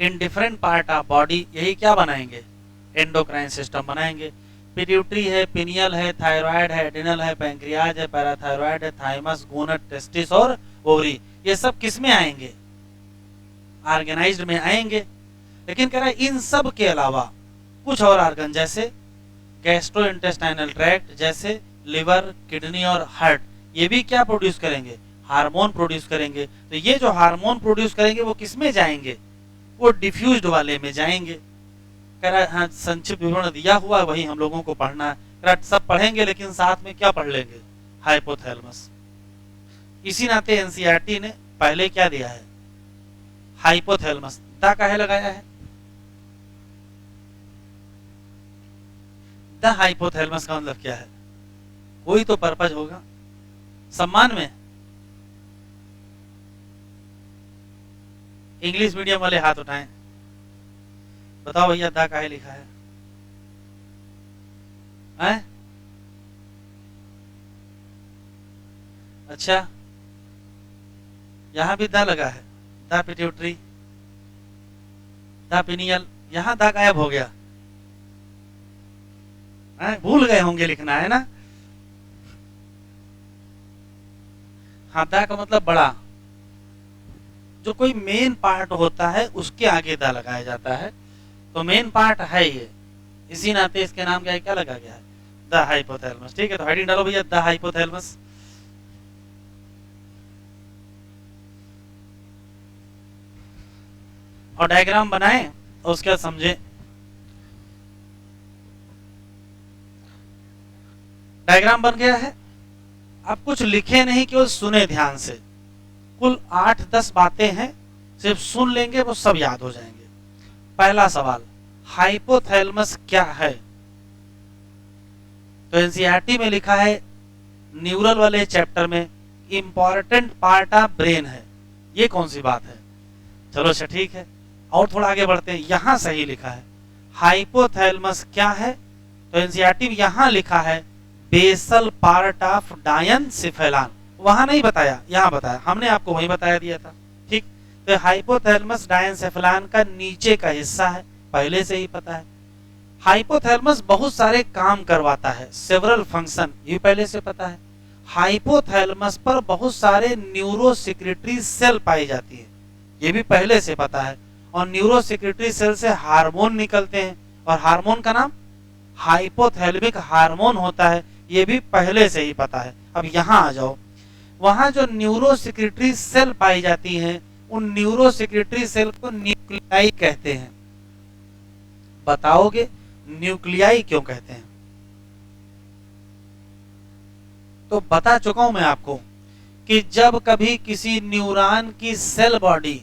in different part of body, यही क्या बनाएंगे? एंडोक्राइन सिस्टम बनाएंगे। पिट्यूटरी है, पिनियल है, थायराइड है, एड्रिनल है, पैंक्रियाज है, पैराथायराइड है, थाइमस, गोनड, टेस्टिस और ओवरी। ये सब किस में आएंगे? ऑर्गेनाइज्ड में आएंगे। लेकिन कह रहा है इन सब के अलावा कुछ और ऑर्गन, जैसे गैस्ट्रोइंटेस्टाइनल ट्रैक्ट, जैसे लिवर, किडनी और हार्ट, ये भी क्या प्रोड्यूस करेंगे? हार्मोन प्रोड्यूस करेंगे। तो ये जो हार्मोन प्रोड्यूस करेंगे वो किस में जाएंगे? वो डिफ्यूज्ड वाले में जाएंगे। कह रहा है हाँ, संक्षिप्त विवरण दिया हुआ है, वही हम लोगों को पढ़ना है। कह रहा है सब पढ़ेंगे, लेकिन साथ में क्या पढ़ लेंगे? हाइपोथैलेमस। इसी नाते एनसीईआरटी ने पहले क्या दिया है? हाइपोथैलेमस। दा काहे लगाया है? द हाइपोथैलेमस का मतलब क्या है? कोई तो पर्पज होगा। सम्मान में इंग्लिश मीडियम वाले हाथ उठाएं, बताओ भैया दा काहे लिखा है? हैं? अच्छा, यहां भी दा लगा है। दा पिट्यूटरी, दा पिनियल, यहां दा गायब हो गया है? भूल गए होंगे लिखना, है ना? हाँ, दा का मतलब बड़ा, जो कोई मेन पार्ट होता है उसके आगे दा लगाया जाता है, तो मेन पार्ट है ये, इसी नाते इसके नाम क्या लगा गया है, द हाइपोथैलेमस। ठीक है, तो हेडिंग डालो भैया, द हाइपोथैलेमस। और डायग्राम बनाएं और उसके बाद समझें। डायग्राम बन गया है, आप कुछ लिखे नहीं, केवल सुने ध्यान से। कुल 8-10 बातें हैं, सिर्फ सुन लेंगे वो सब याद हो जाएंगे। पहला सवाल, हाइपोथैलेमस क्या है? तो एनसीईआरटी में लिखा है, न्यूरल वाले चैप्टर में, इंपॉर्टेंट पार्ट ऑफ ब्रेन है। ये कौन सी बात है? चलो अच्छा ठीक है, और थोड़ा आगे बढ़ते हैं। यहां सही लिखा है हाइपोथैलेमस क्या है, तो एनसीईआरटी में यहां लिखा है बेसल पार्ट ऑफ डायनसेफेलान। वहां नहीं बताया, यहां बताया, हमने आपको वहीं बताया दिया था। ठीक, तो हाइपोथैलेमस डायनसेफेलान का नीचे का हिस्सा है, पहले से ही पता है। हाइपोथैलेमस बहुत सारे काम करवाता है, सेवरल फंक्शन, ये पहले से पता है। हाइपोथैलेमस पर बहुत सारे न्यूरोसेक्रेटरी सेल पाई जाती है, ये भी पहले से पता है। और न्यूरोसेक्रेटरी सेल से हार्मोन निकलते हैं, और हार्मोन का नाम हाइपोथैलेमिक हार्मोन होता है, ये भी पहले से ही पता है। अब यहां आ जाओ, वहां जो न्यूरोसेक्रेटरी सेल पाई जाती हैं, उन न्यूरोसेक्रेटरी सेल को न्यूक्लियाई कहते हैं। बताओगे न्यूक्लियाई क्यों कहते हैं? तो बता चुका हूं मैं आपको कि जब कभी किसी न्यूरॉन की सेल बॉडी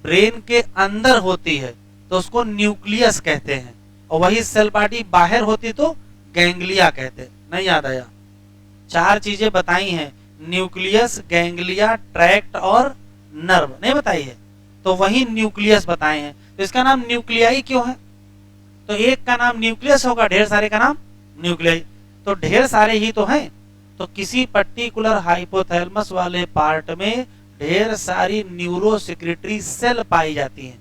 ब्रेन के अंदर होती है तो उसको न्यूक्लियस कहते हैं, और वही सेल बॉडी बाहर होती तो गैंग्लिया कहते हैं। नहीं याद आया? 4 चीजें बताई हैं, न्यूक्लियस, गैंग्लिया, ट्रैक्ट और नर्व नहीं बताई है, तो वही न्यूक्लियस बताए हैं। तो इसका नाम न्यूक्लियाई क्यों है? तो एक का नाम न्यूक्लियस होगा, ढेर सारे का नाम न्यूक्लियाई, तो ढेर सारे ही तो हैं। तो किसी पर्टिकुलर हाइपोथैलेमस वाले पार्ट में ढेर सारी न्यूरोसेक्रेटरी सेल पाई जाती हैं।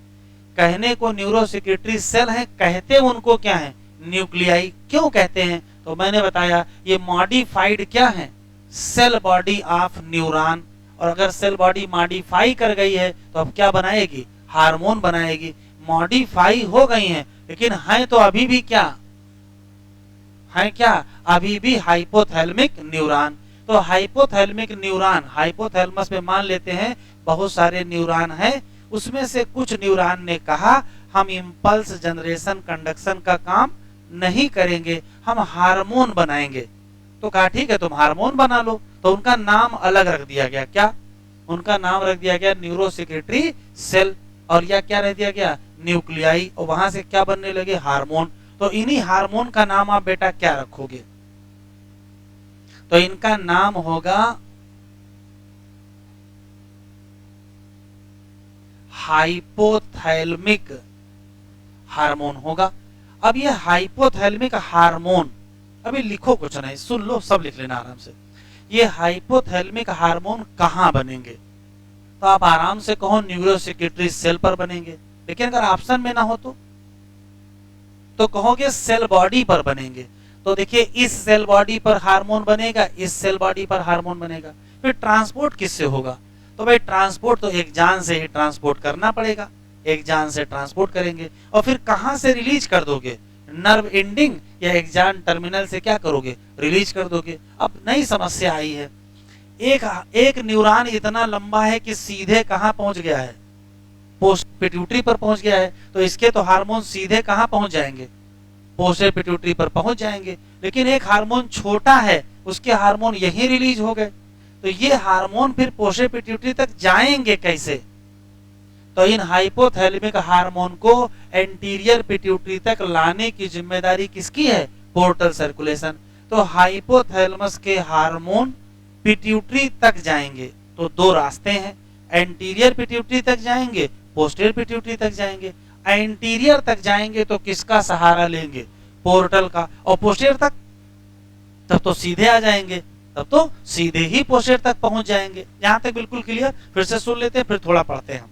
कहने को न्यूरोसेक्रेटरी सेल है, कहते उनको क्या है? न्यूक्लियाई। क्यों कहते हैं? तो मैंने बताया, ये मॉडिफाइड क्या है? Cell body of neuron. और अगर सेल बॉडी मॉडिफाई कर गई है तो अब क्या बनाएगी? हार्मोन बनाएगी। मॉडिफाई हो गई हैं, लेकिन हैं तो अभी भी क्या है? क्या अभी भी हाइपोथैलेमिक न्यूरॉन। तो हाइपोथैलेमिक न्यूरॉन, हाइपोथैलेमस में मान लेते हैं बहुत सारे न्यूरॉन हैं, उसमें से कुछ न्यूरॉन ने कहा हम इंपल्स जनरेशन कंडक्शन का काम नहीं करेंगे, हम हार्मोन बनाएंगे। तो कहा ठीक है, तुम हार्मोन बना लो। तो उनका नाम अलग रख दिया गया। क्या? उनका नाम रख दिया गया न्यूरोसेक्रेटरी सेल, और या क्या रख दिया गया? न्यूक्लियाई। और वहां से क्या बनने लगे? हार्मोन। तो इन्हीं हार्मोन का नाम आप बेटा क्या रखोगे? तो इनका नाम होगा हाइपोथैलेमिक हार्मोन होगा। अब ये हाइपोथैलेमिक हार्मोन, अभी लिखो कुछ नहीं, सुन लो, सब लिख लेना आराम से। ये हाइपोथैलेमिक हार्मोन कहां बनेंगे? तो आप आराम से कहो न्यूरोसेक्रेटरी सेल पर बनेंगे। लेकिन अगर ऑप्शन में ना हो तो कहोगे सेल बॉडी पर बनेंगे। तो देखिए, इस सेल बॉडी पर हार्मोन बनेगा, इस सेल बॉडी पर हार्मोन बनेगा। फिर ट्रांसपोर्ट किससे होगा? तो भाई ट्रांसपोर्ट तो एक जान से ही ट्रांसपोर्ट करना पड़ेगा, एक जान से ट्रांसपोर्ट करेंगे। और फिर कहां से रिलीज कर दोगे? नर्व एंडिंग या एक जान टर्मिनल से क्या करोगे? रिलीज कर दोगे। अब नई समस्या आई है, एक न्यूरॉन इतना लंबा है कि सीधे कहां पहुंच गया है? पोस्ट पिट्यूटरी पर पहुंच गया है। तो इसके तो हार्मोन सीधे कहां पहुंच जाएंगे? पोस्टर पिट्यूटरी पर पहुंच जाएंगे। लेकिन एक हार्मोन छोटा है, उसके हार्मोन यहीं रिलीज हो गए, तो ये हार्मोन फिर पोस्टर पिट्यूटरी तक जाएंगे कैसे? तो इन हाइपोथैलेमिक हार्मोन को एंटीरियर पिट्यूटरी तक लाने की जिम्मेदारी किसकी है? Portal circulation. तो हाइपोथैलेमस के हार्मोन पिट्यूटरी तक जाएंगे तो 2 रास्ते हैं, एंटीरियर पिट्यूटरी तक जाएंगे, पोस्टीरियर पिट्यूटरी तक जाएंगे। एंटीरियर तक जाएंगे तो किसका सहारा लेंगे? पोर्टल का। और पोस्टीरियर तक तब तो सीधे आ जाएंगे, तब तो सीधे ही पोस्टीरियर तक पहुंच जाएंगे। यहां तक बिल्कुल क्लियर? फिर से सुन लेते हैं, फिर थोड़ा पढ़ते हैं।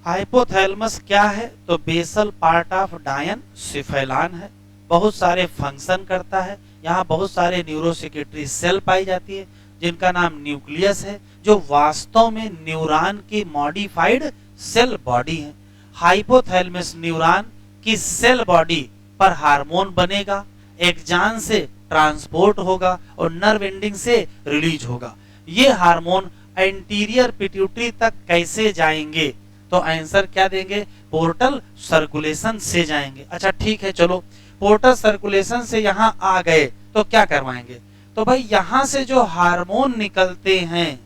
हाइपोथैलेमस क्या है? तो बेसल पार्ट ऑफ डायनसेफेलान है, बहुत सारे फंक्शन करता है, यहाँ बहुत सारे न्यूरोसेक्रेटरी सेल पाई जाती है। जिनका नाम न्यूक्लियस है, जो वास्तव में न्यूरॉन की मॉडिफाइड सेल बॉडी है। हाइपोथैलेमस न्यूरॉन की सेल बॉडी पर हार्मोन बनेगा, एक्जान से ट्रांसपोर्ट होगा और नर्व एंडिंग से रिलीज होगा। ये हार्मोन एंटीरियर पिट्यूटरी तक कैसे जाएंगे? तो आंसर क्या देंगे? पोर्टल सर्कुलेशन से जाएंगे। अच्छा ठीक है, चलो पोर्टल सर्कुलेशन से यहाँ आ गए तो क्या करवाएंगे? तो भाई यहां से जो हार्मोन निकलते हैं,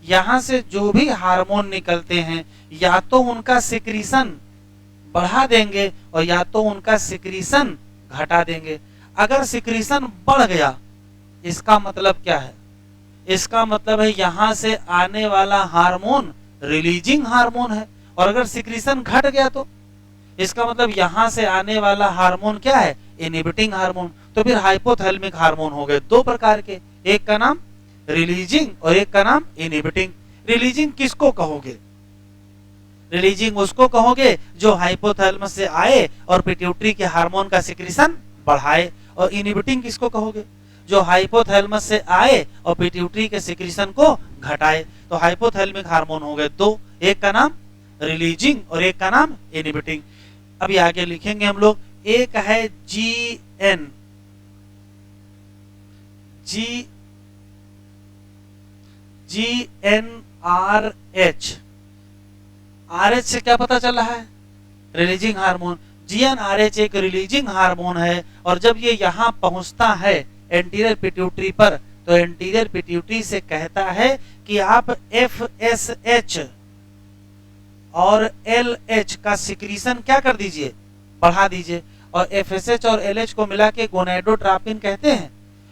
यहां से जो भी हार्मोन निकलते हैं, या तो उनका सिक्रीशन बढ़ा देंगे और या तो उनका सिक्रीशन घटा देंगे। अगर सिक्रीशन बढ़ गया, इसका मतलब क्या है? इसका मतलब है यहां से आने वाला हार्मोन रिलीजिंग हार्मोन है, और अगर सिक्रीशन घट गया तो इसका मतलब यहां से आने वाला हार्मोन क्या है? Inhibiting hormone. तो फिर हाइपोथैलेमिक हार्मोन हो गए दो प्रकार के, एक का नाम रिलीजिंग और एक का नाम इनहिबिटिंग। रिलीजिंग किसको कहोगे? रिलीजिंग उसको कहोगे जो हाइपोथैलेमस से आए और पिट्यूटरी के हार्मोन का सिक्रीशन बढ़ाए, और इनहिबिटिंग किसको कहोगे? जो हाइपोथैलेमस से आए और पिट्यूटरी के सिक्रीशन को घटाए। तो हाइपोथैलेमिक हार्मोन हो गए दो, एक का नाम रिलीजिंग और एक का नाम इनहिबिटिंग। अभी आगे लिखेंगे हम लोग, एक है GnRH। RH से क्या पता चल रहा है? Releasing hormone. GnRH एक रिलीजिंग हार्मोन है, और जब ये यहाँ पहुंचता है एंटीरियर पिट्यूटरी पर, तो एंटीरियर पिट्यूटरी से कहता है कि आप FSH और LH का सिक्रीशन क्या कर दीजिए? बढ़ा दीजिए। और FSH और LH को मिला के गोनेडोट्रोपिन कहते हैं।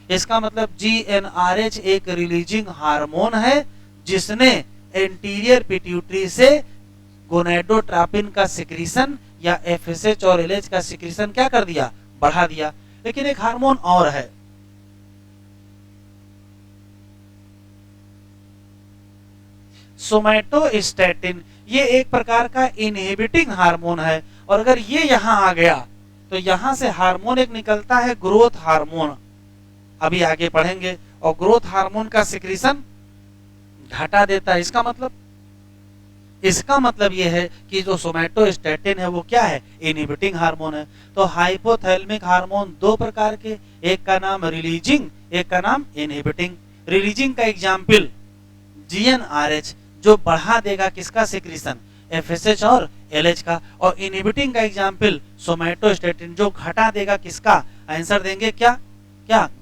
इसका मतलब GnRH एक रिलीजिंग हार्मोन है जिसने एंटीरियर पिट्यूटरी से गोनेडोट्रोपिन का सिक्रीशन या FSH और LH का सिक्रीशन क्या कर दिया? बढ़ा दिया। लेकिन एक हार्मोन और है, सोमैटोस्टैटिन। ये एक प्रकार का इनहिबिटिंग हार्मोन है, और अगर ये यहां आ गया तो यहां से हार्मोन एक निकलता है ग्रोथ हार्मोन, अभी आगे पढ़ेंगे, और ग्रोथ हार्मोन का सिक्रीशन घटा देता है। इसका मतलब यह है कि जो सोमैटोस्टैटिन है वो क्या है? इनहिबिटिंग हार्मोन है। तो हाइपोथैलेमिक हार्मोन दो प्रकार के, एक का नाम रिलीजिंग, एक का नाम इनहिबिटिंग। रिलीजिंग का एग्जाम्पल GnRH, जो बढ़ा देगा किसका सिक्रीशन? FSH और LH का। और इनहिबिटिंग का एग्जाम्पल सोमैटोस्टैटिन, जो घटा देगा किसका? आंसर देंगे क्या?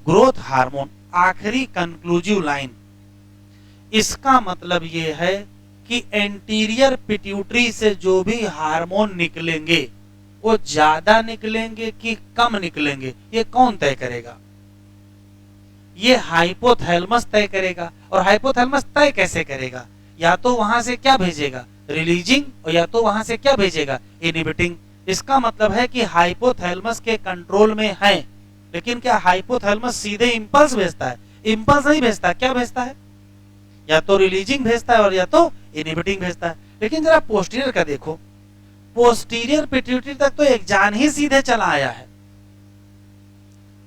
Growth hormone. आखिरी कंक्लूसिव लाइन, इसका मतलब ये है कि एंटीरियर पिट्यूटरी से जो भी हार्मोन निकलेंगे वो ज्यादा निकलेंगे कि कम निकलेंगे, ये कौन तय करेगा? ये हाइपोथैलेमस तय करेगा। और हाइपोथैलेमस तय कैसे करेगा? या तो वहां से क्या भेजेगा? रिलीजिंग, और या तो वहां से क्या भेजेगा? इनहिबिटिंग। इसका मतलब है कि हाइपोथैलेमस के कंट्रोल में है। लेकिन क्या हाइपोथैलेमस सीधे इंपल्स भेजता है? इंपल्स नहीं भेजता। क्या भेजता है? या तो रिलीजिंग भेजता है और या तो इनहिबिटिंग भेजता है। लेकिन जरा पोस्टीरियर का देखो, पोस्टीरियर पिट्यूटरी तक तो एक जान ही सीधे चला आया है।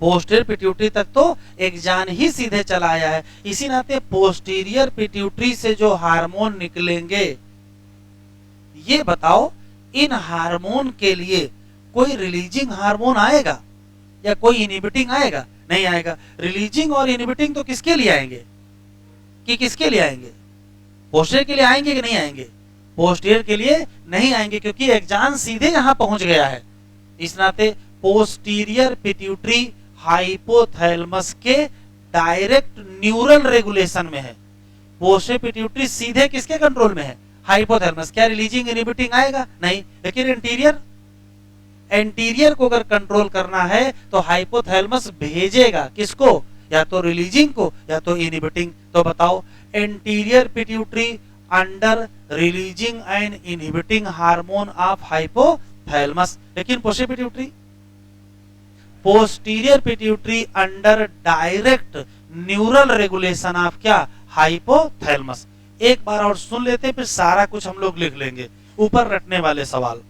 पोस्टीरियर पिट्यूटरी तक तो एक जान ही सीधे चला आया है। इसी नाते पोस्टीरियर पिट्यूटरी से जो हार्मोन निकलेंगे, ये बताओ इन हार्मोन के लिए कोई रिलीजिंग हार्मोन आएगा या कोई इनहिबिटिंग आएगा? नहीं आएगा। रिलीजिंग और इनहिबिटिंग तो किसके लिए आएंगे? किसके लिए आएंगे? पोस्टीरियर के लिए आएंगे कि नहीं आएंगे? पोस्टीरियर के लिए नहीं आएंगे, क्योंकि एक्जान सीधे यहां पहुंच गया है। इस नाते पोस्टीरियर पिट्यूटरी हाइपोथैलेमस के डायरेक्ट न्यूरल रेगुलेशन में है। पोस्टीरियर पिट्यूटरी सीधे किसके कंट्रोल में है? हाइपोथैलेमस। क्या रिलीजिंग इनहिबिटिंग आएगा? नहीं। लेकिन एंटीरियर को अगर कंट्रोल करना है तो हाइपोथैलेमस भेजेगा किसको? या तो रिलीजिंग को या तो इनहिबिटिंग। तो बताओ, anterior pituitary under releasing and inhibiting hormone of hypothalamus. लेकिन posterior pituitary under direct neural regulation of क्या? हाइपोथैलेमस। एक बार और सुन लेते हैं, फिर सारा कुछ हम लोग लिख लेंगे, ऊपर रटने वाले सवाल।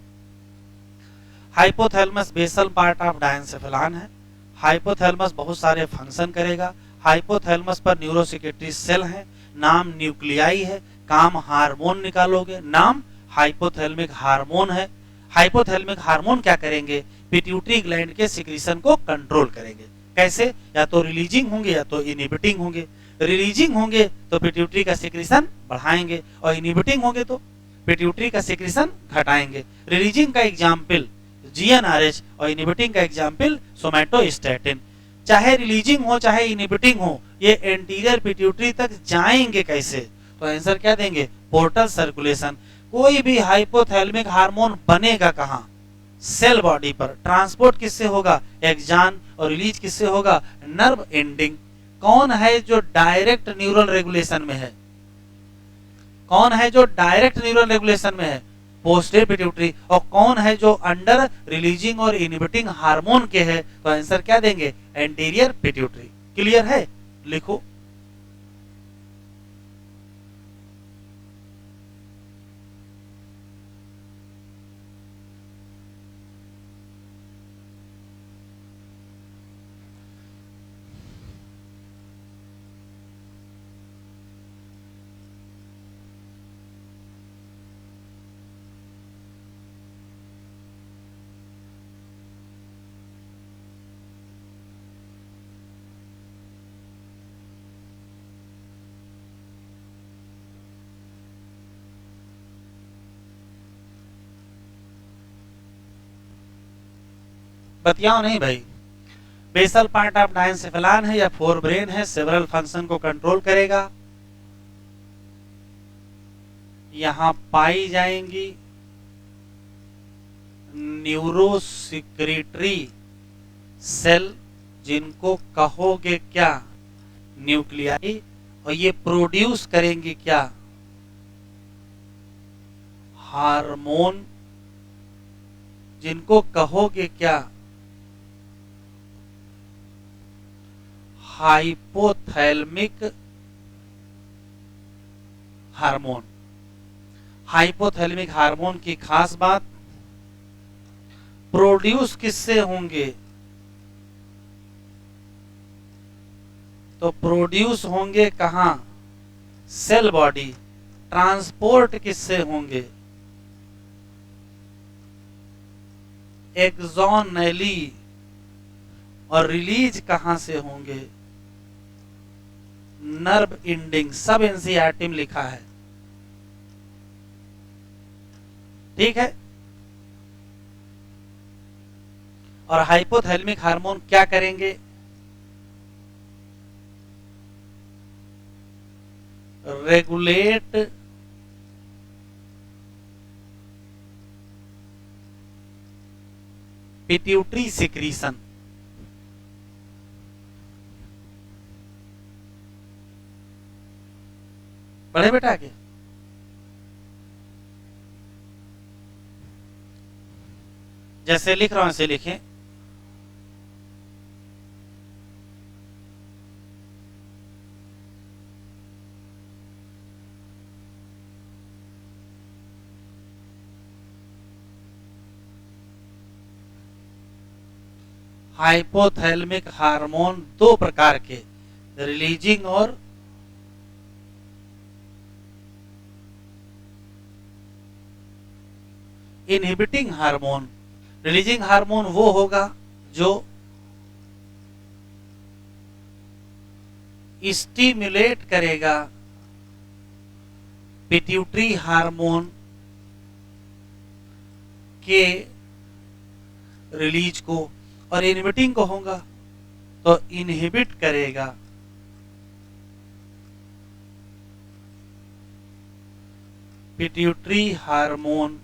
Hypothalamus basal part of diencephalon है। हाइपोथैलेमस बहुत सारे फंक्शन करेगा। हाइपोथैलेमस पर न्यूरोसेक्रेटरी सेल है, नाम न्यूक्लियाई है, काम हार्मोन निकालोगे, नाम हाइपोथैलेमिक हार्मोन है। हाइपोथैलेमिक हार्मोन क्या करेंगे, पिट्यूटरी ग्लैंड के सिक्रीशन को कंट्रोल करेंगे। कैसे, या तो रिलीजिंग होंगे या तो इनहिबिटिंग होंगे। रिलीजिंग होंगे तो पिट्यूटरी का सिक्रीशन बढ़ाएंगे, और इनहिबिटिंग होंगे तो पिट्यूटरी का सिक्रीशन घटाएंगे। रिलीजिंग का एग्जाम्पल जीएनआरएच और इनहिबिटिंग का एग्जाम्पल सोमैटोस्टैटिन। चाहे रिलीजिंग हो चाहे इनहिबिटिंग हो, ये एंटीरियर पिट्यूटरी तक जाएंगे कैसे, तो आंसर क्या देंगे, पोर्टल सर्कुलेशन। कोई भी हाइपोथैलेमिक हार्मोन बनेगा कहां, सेल बॉडी पर। ट्रांसपोर्ट किससे होगा, एक्जान, और रिलीज किससे होगा, नर्व एंडिंग। कौन है जो डायरेक्ट न्यूरल रेगुलेशन में है, कौन है जो डायरेक्ट न्यूरल रेगुलेशन में है, पोस्टीरियर पिट्यूटरी। और कौन है जो अंडर रिलीजिंग और इनहिबिटिंग हार्मोन के है, तो आंसर क्या देंगे, एंटीरियर पिट्यूटरी। क्लियर है, लिखो। बतियाओ नहीं भाई। बेसल पार्ट ऑफ डायंसेफेलान है या फोर ब्रेन है, सेवरल फंक्शन को कंट्रोल करेगा। यहां पाई जाएंगी न्यूरोसिक्रेटरी सेल, जिनको कहोगे क्या, न्यूक्लियाई। और ये प्रोड्यूस करेंगे क्या, हार्मोन, जिनको कहोगे क्या, हाइपोथैलेमिक हार्मोन। हाइपोथैलेमिक हार्मोन की खास बात, प्रोड्यूस किससे होंगे, तो प्रोड्यूस होंगे कहां, सेल बॉडी। ट्रांसपोर्ट किससे होंगे, एक्सोनली। और रिलीज कहां से होंगे, नर्व इंडिंग। सब एनसीईआरटी में लिखा है, ठीक है। और हाइपोथैलेमिक हार्मोन क्या करेंगे, रेगुलेट पिट्यूटरी सिक्रीशन। बढ़े बेटा आगे। जैसे लिख रहा हूं ऐसे लिखें। हाइपोथैलेमिक हार्मोन दो प्रकार के, रिलीजिंग और इनहिबिटिंग हार्मोन। रिलीजिंग हार्मोन वो होगा जो स्टिमुलेट करेगा पिट्यूटरी हार्मोन के रिलीज को, और इनहिबिटिंग को होगा तो इनहिबिट करेगा पिट्यूटरी हार्मोन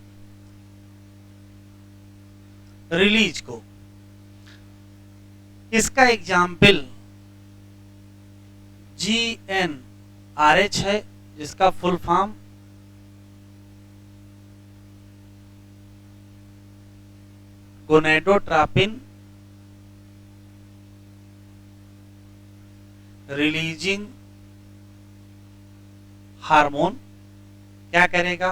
रिलीज को। इसका एग्जाम्पल GnRH है, जिसका full form gonadotropin releasing hormone. क्या करेगा,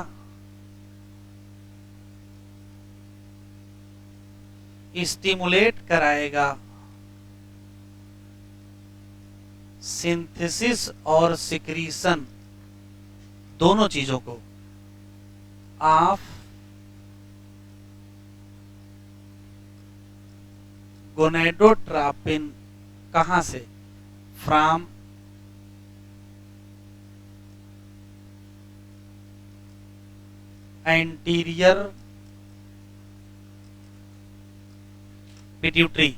स्टिमुलेट कराएगा सिंथेसिस और सिक्रीशन दोनों चीजों को ऑफ गोनेडोट्रोपिन कहां से, फ्रॉम एंटीरियर पिट्यूटरी।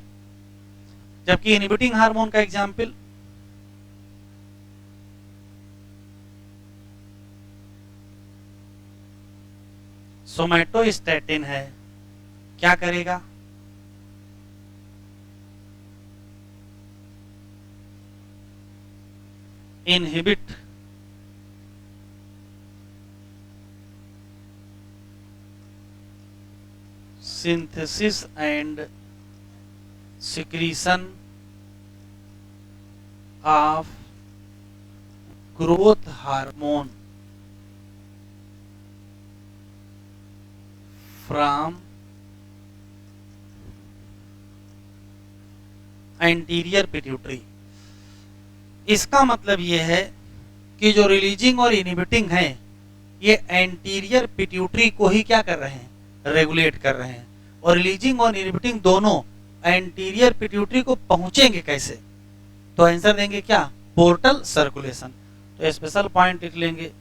जबकि इनहिबिटिंग हार्मोन का एग्जाम्पल सोमैटोस्टैटिन है। क्या करेगा, inhibit synthesis and secretion of growth hormone from anterior pituitary। इसका मतलब यह है कि जो रिलीजिंग और इनहिबिटिंग है ये एंटीरियर पिट्यूटरी को ही क्या कर रहे हैं, रेगुलेट कर रहे हैं। और रिलीजिंग और इनहिबिटिंग दोनों एंटीरियर पिट्यूटरी को पहुंचेंगे कैसे, तो आंसर देंगे क्या, पोर्टल सर्कुलेशन। तो स्पेशल पॉइंट लिख लेंगे,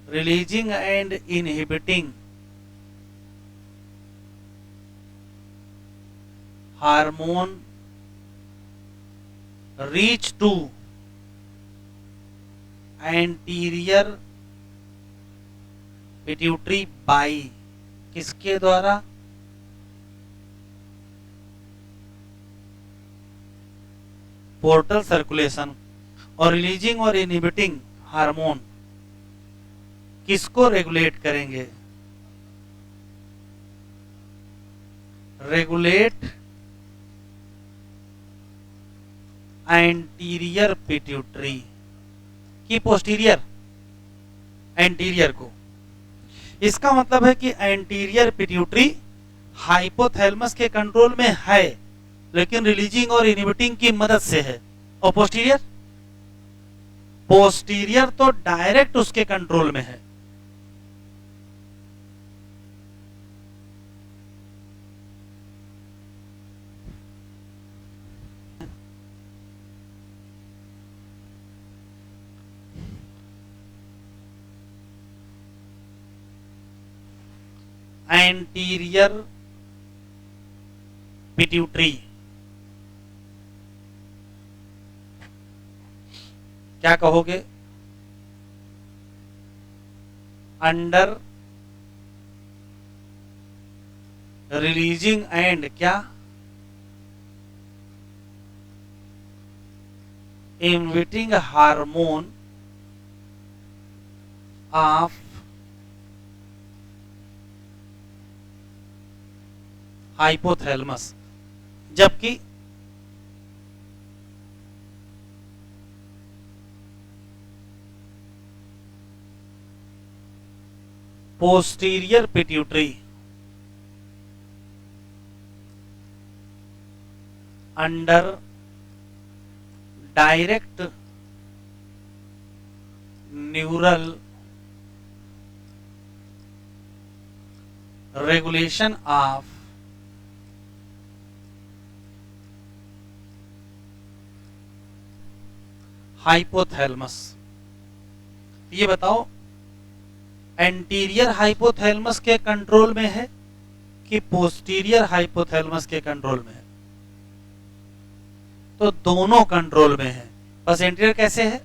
releasing and inhibiting hormone reach to anterior pituitary by, किसके द्वारा, पोर्टल सर्कुलेशन। और रिलीजिंग और इनहिबिटिंग हार्मोन किसको रेगुलेट करेंगे, रेगुलेट एंटीरियर पिट्यूटरी की पोस्टीरियर, एंटीरियर को। इसका मतलब है कि एंटीरियर पिट्यूटरी हाइपोथैलेमस के कंट्रोल में है लेकिन रिलीजिंग और इनहिबिटिंग की मदद से है। और पोस्टीरियर, पोस्टीरियर तो डायरेक्ट उसके कंट्रोल में है। एंटीरियर पिट्यूटरी क्या कहोगे, अंडर रिलीजिंग एंड क्या, इनहिबिटिंग हार्मोन ऑफ हाइपोथैलेमस। जबकि posterior pituitary under direct neural regulation of hypothalamus. ये बताओ एंटीरियर हाइपोथैलेमस के कंट्रोल में है कि पोस्टीरियर हाइपोथैलेमस के कंट्रोल में है, तो दोनों कंट्रोल में है। बस एंटीरियर कैसे है,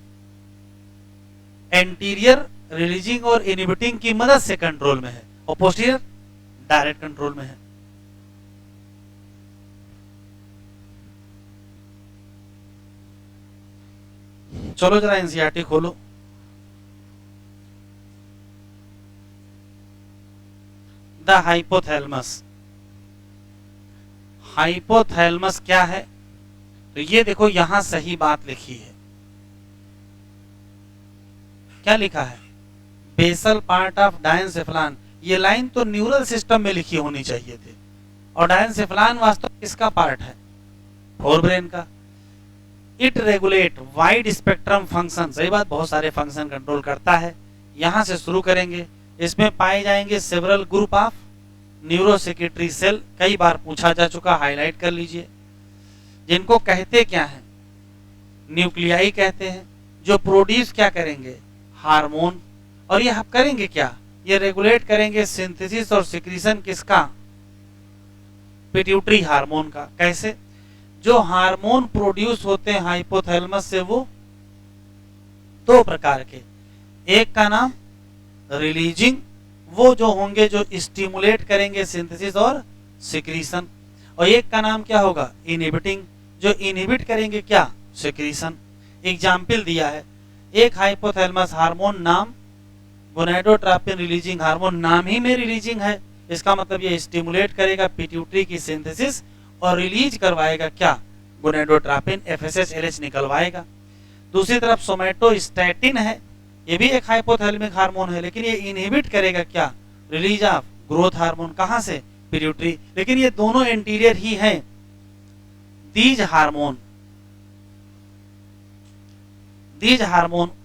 एंटीरियर रिलीजिंग और इनहिबिटिंग की मदद से कंट्रोल में है और पोस्टीरियर डायरेक्ट कंट्रोल में है। चलो जरा एनसीईआरटी खोलो। द हाइपोथैलेमस, हाइपोथैलेमस क्या है, तो ये देखो यहां सही बात लिखी है। क्या लिखा है, बेसल पार्ट ऑफ डायनसेफलान ये लाइन तो न्यूरल सिस्टम में लिखी होनी चाहिए थी। और डायनसेफलान वास्तव में किसका पार्ट है? फोरब्रेन का। It regulate wide spectrum function, सही बात, बहुत सारे फंक्शन कंट्रोल करता है। यहां से शुरू करेंगे। इसमें पाए जाएंगे several group of neurosecretory cell, कई बार पूछा जा चुका, हाईलाइट कर लीजिए। जिनको कहते क्या है? न्यूक्लियाई कहते हैं, जो प्रोड्यूस क्या करेंगे? हार्मोन। और ये हम करेंगे क्या? ये रेगुलेट करेंगे सिंथेसिस और सिक्रीशन किसका? पिट्यूटरी हार्मोन का। कैसे? जो हार्मोन प्रोड्यूस होते हैं हाइपोथैलेमस से, वो दो प्रकार के, एक का नाम रिलीजिंग, वो जो होंगे जो स्टिमुलेट करेंगे सिंथेसिस और सिक्रीशन, और एक का नाम क्या होगा? इनहिबिटिंग, जो इनहिबिट करेंगे क्या? सिक्रीशन। एग्जाम्पल दिया है, एक हाइपोथैलेमस हार्मोन नाम गोनाडोट्रोपिन रिलीजिंग हार्मोन, नाम ही में रिलीजिंग है, इसका मतलब ये स्टिमुलेट करेगा पिट्यूटरी की सिंथेसिस और रिलीज करवाएगा क्या? गोनाडोट्रोपिन, एफएसएच एलएच निकलवाएगा। दूसरी तरफ सोमैटोस्टैटिन है, ये भी एक हाइपोथैलेमिक हार्मोन है, लेकिन ये इनहिबिट करेगा क्या? रिलीज ऑफ ग्रोथ हार्मोन, कहां से? पिट्यूटरी। लेकिन ये दोनों एंटीरियर ही हैं। दीज हार्मोन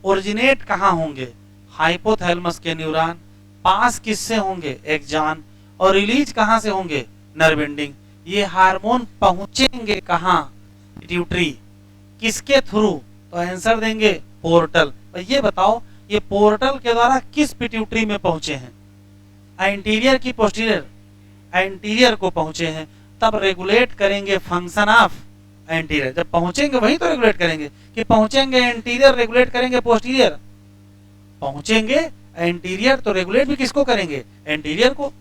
ओरिजिनेट कहां होंगे? हाइपोथैलेमस के न्यूरॉन। पास किससे होंगे? एक्सॉन। और रिलीज कहां से होंगे? Nerve ending. ये हार्मोन पहुंचेंगे कहां? पिट्यूटरी। किसके थ्रू? तो आंसर देंगे पोर्टल। और ये बताओ, ये पोर्टल के द्वारा किस पिट्यूटरी में पहुंचे हैं? एंटीरियर की पोस्टीरियर? एंटीरियर को पहुंचे हैं। तब रेगुलेट करेंगे फंक्शन ऑफ एंटीरियर। जब पहुंचेंगे वही तो रेगुलेट करेंगे, कि पहुंचेंगे एंटीरियर रेगुलेट करेंगे पोस्टीरियर? पहुंचेंगे एंटीरियर तो रेगुलेट भी किसको करेंगे? एंटीरियर को।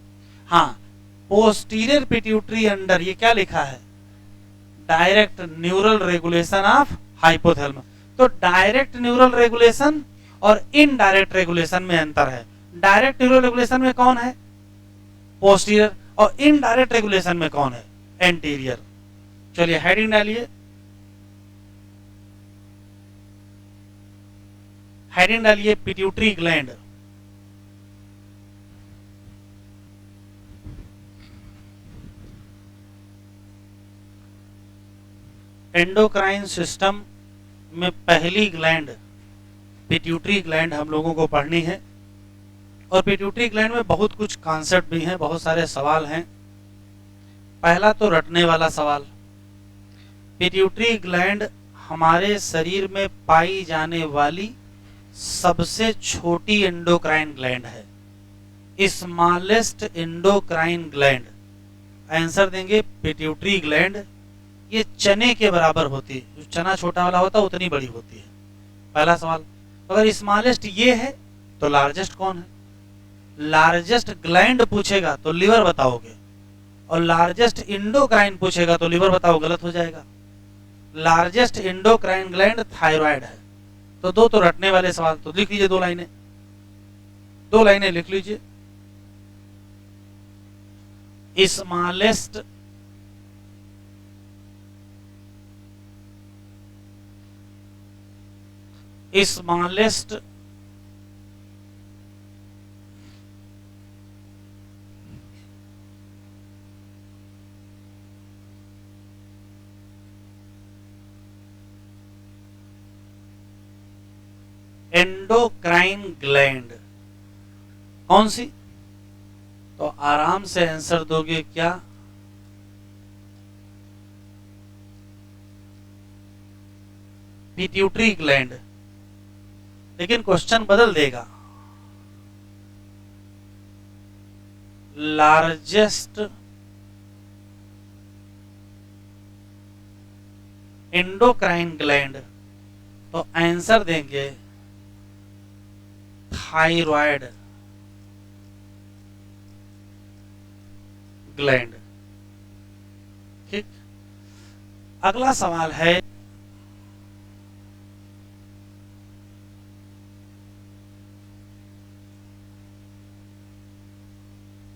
हाँ, पोस्टीरियर पिट्यूटरी अंडर, ये क्या लिखा है? Direct neural regulation of hypothalamus. तो डायरेक्ट न्यूरल रेगुलेशन और इनडायरेक्ट रेगुलेशन में अंतर है। डायरेक्ट न्यूरल रेगुलेशन में कौन है? पोस्टीरियर। और इनडायरेक्ट रेगुलेशन में कौन है? एंटीरियर। चलिए हेडिंग डालिए। हेडिंग डालिए पिट्यूटरी ग्लैंड। एंडोक्राइन सिस्टम में पहली ग्लैंड पिट्यूटरी ग्लैंड हम लोगों को पढ़नी है। और पिट्यूटरी ग्लैंड में बहुत कुछ कॉन्सेप्ट भी हैं, बहुत सारे सवाल हैं। पहला तो रटने वाला सवाल, पिट्यूटरी ग्लैंड हमारे शरीर में पाई जाने वाली सबसे छोटी एंडोक्राइन ग्लैंड है, स्मॉलेस्ट एंडोक्राइन ग्लैंड। आंसर देंगे पिट्यूटरी ग्लैंड। ये चने के बराबर होती है, जो चना छोटा वाला होता है उतनी बड़ी होती है। पहला सवाल। अगर स्मॉलेस्ट ये है तो लार्जेस्ट कौन है? लार्जेस्ट ग्लैंड पूछेगा तो लिवर बताओगे, और लार्जेस्ट एंडोक्राइन पूछेगा तो लिवर बताओ, गलत हो जाएगा। लार्जेस्ट एंडोक्राइन ग्लैंड थायराइड है। तो दो तो रटने वाले सवाल, तो लिख लीजिए दो लाइनें लिख लीजिए। स्मॉलेस्ट एंडोक्राइन ग्लैंड कौन सी? तो आराम से आंसर दोगे क्या? Pituitary gland. लेकिन क्वेश्चन बदल देगा, लार्जेस्ट एंडोक्राइन ग्लैंड, तो आंसर देंगे थायराइड ग्लैंड। ठीक। अगला सवाल है,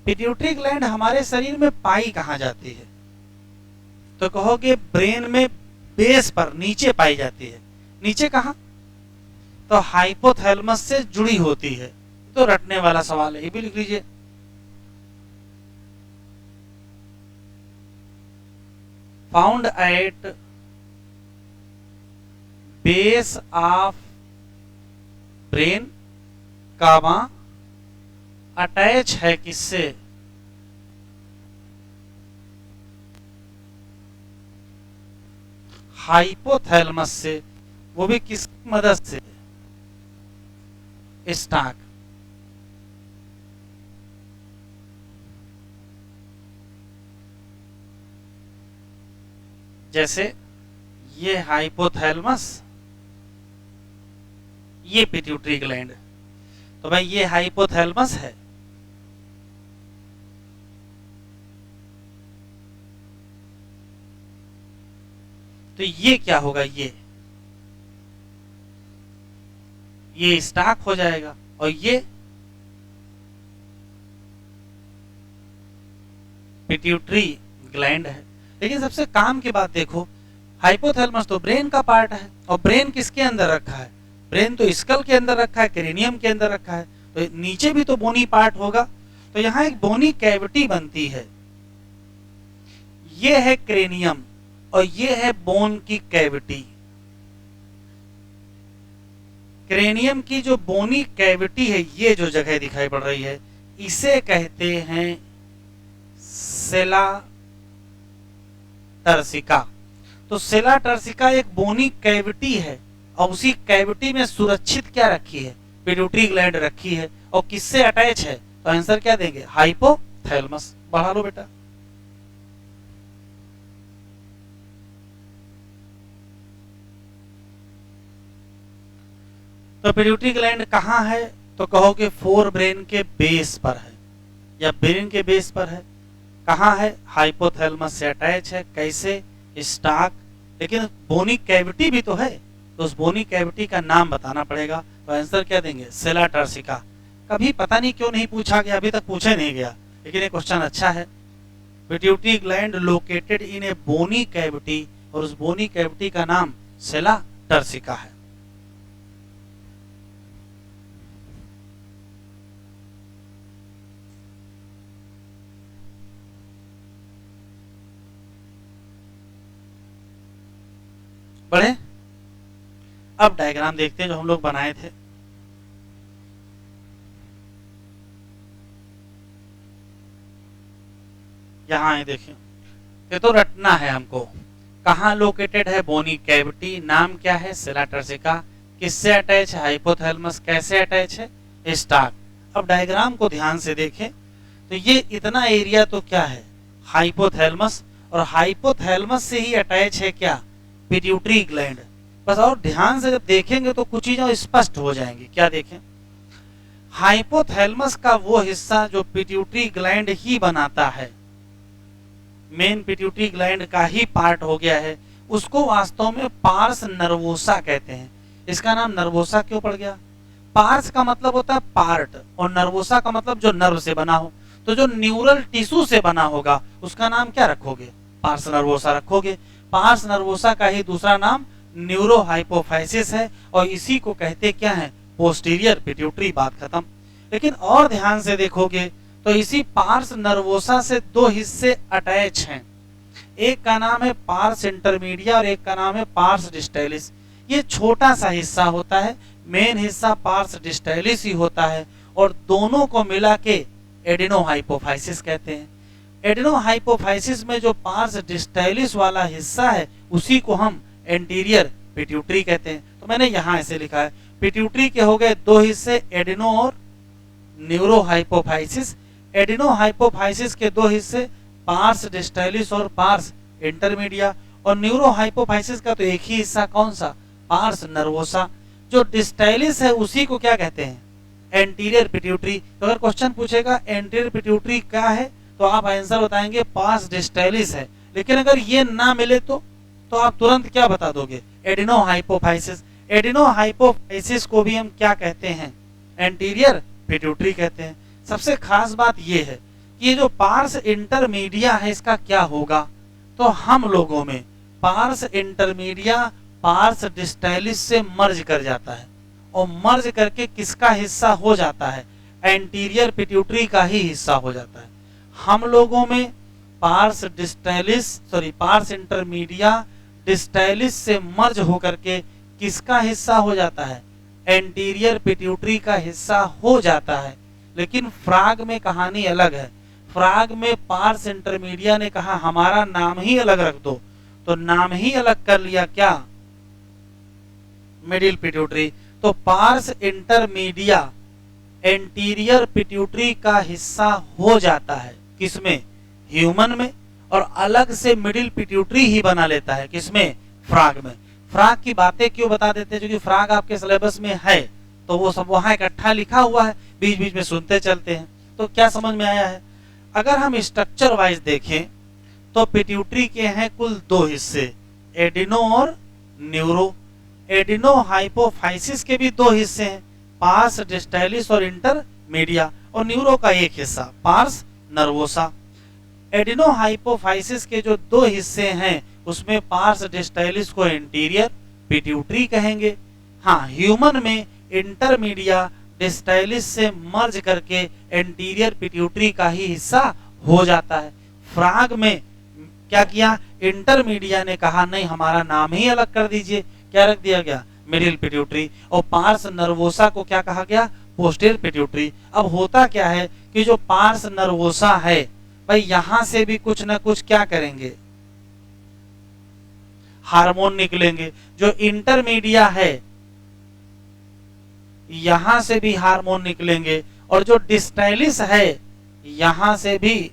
पिट्यूटरी ग्लैंड हमारे शरीर में पाई कहां जाती है? तो कहोगे ब्रेन में बेस पर नीचे पाई जाती है। नीचे कहां? तो हाइपोथैलेमस से जुड़ी होती है। तो रटने वाला सवाल है, ये भी लिख लीजिए। Found at base of brain comma attach है किससे, हाइपोथैलेमस से, वो भी किसकी मदद से, स्टाक। जैसे ये हाइपोथैलेमस, ये पिट्यूटरी ग्लैंड, तो भाई ये हाइपोथैलेमस है, तो ये क्या होगा, ये स्टाक हो जाएगा, और ये पिट्यूटरी ग्लैंड है। लेकिन सबसे काम की बात देखो, हाइपोथैलेमस तो ब्रेन का पार्ट है, और ब्रेन किसके अंदर रखा है, ब्रेन तो स्कल के अंदर रखा है, क्रेनियम के अंदर रखा है, तो नीचे भी तो बोनी पार्ट होगा। तो यहां एक बोनी कैविटी बनती है, ये है क्रेनियम और ये है बोन की कैविटी। क्रेनियम की जो बोनी कैविटी है, ये जो जगह दिखाई पड़ रही है, इसे कहते हैं सेला टर्सिका। तो सेला टर्सिका एक बोनी कैविटी है, और उसी कैविटी में सुरक्षित क्या रखी है, पिट्यूटरी ग्लैंड रखी है, और किससे अटैच है, तो आंसर क्या देंगे, हाइपोथैलेमस। बढ़ा लो बेटा। तो पिट्यूटरी ग्लैंड कहां है, तो कहोगे फोर ब्रेन के बेस पर है, या ब्रेन के बेस पर है। कहां है, हाइपोथैलेमस से अटैच है, कैसे, स्टाक। लेकिन बोनी कैविटी भी तो है, तो उस बोनी कैविटी का नाम बताना पड़ेगा, तो आंसर क्या देंगे, सेला टर्सिका। कभी पता नहीं क्यों नहीं पूछा गया, अभी तक पूछे नहीं गया, लेकिन ये क्वेश्चन अच्छा है। Pituitary gland located in a bony cavity, और उस बोनी कैविटी का नाम सेला टर्सिका है। बढ़े, अब डायग्राम देखते हैं जो हम लोग बनाए थे। यहां है, देखिए, ये तो रटना है हमको। कहां लोकेटेड है, बोनी कैविटी, नाम क्या है, सेला टर्सिका, किससे अटैच है, हाइपोथैलेमस, कैसे अटैच है, स्टाक। अब डायग्राम को ध्यान से देखें, तो ये इतना एरिया तो क्या है, हाइपोथैलेमस, और हाइपोथैलेमस से ही अटैच है क्या, पिट्यूटरी ग्लैंड। बस और ध्यान से जब देखेंगे तो कुछ चीजें स्पष्ट हो जाएंगी। क्या देखें, हाइपोथैलेमस का वो हिस्सा जो पिट्यूटरी ग्लैंड ही बनाता है, मेन पिट्यूटरी ग्लैंड का ही पार्ट हो गया है, उसको वास्तव में पार्स नर्वोसा कहते हैं। इसका नाम नर्वोसा क्यों पड़ गया, पार्स का मतलब होता है पार्ट, और नर्वोसा का मतलब जो नर्व से बना हो। तो जो न्यूरल टिश्यू से बना होगा उसका नाम क्या रखोगे, पार्स नर्वोसा रखोगे। पार्स नर्वोसा का ही दूसरा नाम न्यूरोहाइपोफाइसिस है, और इसी को कहते क्या है, पोस्टीरियर पिट्यूटरी। बात खत्म। लेकिन और ध्यान से देखोगे तो इसी पार्स नर्वोसा से दो हिस्से अटैच हैं, एक का नाम है पार्स इंटरमीडिया और एक का नाम है पार्स डिस्टैलिस। ये छोटा सा हिस्सा होता है, मेन हिस्सा पार्स डिस्टैलिस ही होता है, और दोनों को मिला के एडिनोहाइपोफाइसिस कहते हैं। एडिनोहाइपोफाइसिस में जो पार्स डिस्टैलिस वाला हिस्सा है उसी को हम एंटीरियर पिट्यूटरी कहते हैं। तो मैंने यहां ऐसे लिखा है, पिट्यूटरी के हो गए दो हिस्से, एडिनो और न्यूरोहाइपोफाइसिस। एडिनोहाइपोफाइसिस के दो हिस्से, पार्स डिस्टैलिस और पार्स इंटरमीडिया, और न्यूरोहाइपोफाइसिस का तो एक ही हिस्सा, कौन सा, पार्स नर्वोसा। जो डिस्टैलिस है उसी को क्या कहते हैं, एंटीरियर पिट्यूटरी। तो अगर क्वेश्चन पूछेगा एंटीरियर पिट्यूटरी क्या है, तो आप आंसर बताएंगे पार्स डिस्टैलिस है। लेकिन अगर ये ना मिले तो आप तुरंत क्या बता दोगे, एडिनोहाइपोफाइसिस। एडिनोहाइपोफाइसिस को भी हम क्या कहते हैं, एंटीरियर पिट्यूटरी कहते हैं। सबसे खास बात यह है कि ये जो पार्स इंटरमीडिया है इसका क्या होगा, तो हम लोगों में पार्स इंटरमीडिया पार्स डिस्टैलिस से मर्ज कर जाता है, और मर्ज करके किसका हिस्सा हो जाता है, एंटीरियर पिट्यूटरी का ही हिस्सा हो जाता है। हम लोगों में पार्स डिस्टैलिस पार्स इंटरमीडिया डिस्टैलिस से मर्ज होकर के किसका हिस्सा हो जाता है? एंटीरियर पिट्यूटरी का हिस्सा हो जाता है। लेकिन फ्राग में कहानी अलग है। फ्राग में पार्स इंटरमीडिया ने कहा हमारा नाम ही अलग रख दो, तो नाम ही अलग कर लिया, क्या? Middle pituitary. तो पार्स इंटरमीडिया एंटीरियर पिट्यूटरी का हिस्सा हो जाता है, किसमें? ह्यूमन में। और अलग से मिडिल पिट्यूटरी ही बना लेता है, किसमें? फ्राग में। फ्राग की बातें क्यों बता देते हैं? क्योंकि फ्राग आपके सिलेबस में है, तो वो सब वहां इकट्ठा लिखा हुआ है, बीच बीच में सुनते चलते हैं। तो क्या समझ में आया है? अगर हम स्ट्रक्चर वाइज देखें तो पिट्यूटरी के हैं कुल दो हिस्से, एडिनो और न्यूरो। एडिनो हाइपोफाइसिस के भी दो हिस्से हैं, पार्स डिस्टैलिस और इंटरमीडिया, और न्यूरो का एक हिस्सा पार्स नर्वोसा। एडिनो हाइपोफाइसिस के जो दो हिस्से हैं उसमें पार्स डिस्टैलिस को इंटीरियर पिट्यूटरी कहेंगे। हाँ, ह्यूमन में इंटरमीडिया डिस्टैलिस से मर्ज करके एंटीरियर पिट्यूटरी का ही हिस्सा हो जाता है। फ्राग में क्या किया? इंटरमीडिया ने कहा नहीं, हमारा नाम ही अलग कर दीजिए, क्या रख दिया गया? Middle pituitary. और पार्स नर्वोसा को क्या कहा गया? Posterior pituitary. अब होता क्या है कि जो पार्स नर्वोसा है भाई, यहां से भी कुछ ना कुछ क्या करेंगे? हार्मोन निकलेंगे। जो इंटरमीडिया है यहां से भी हार्मोन निकलेंगे, और जो डिस्टैलिस है यहां से भी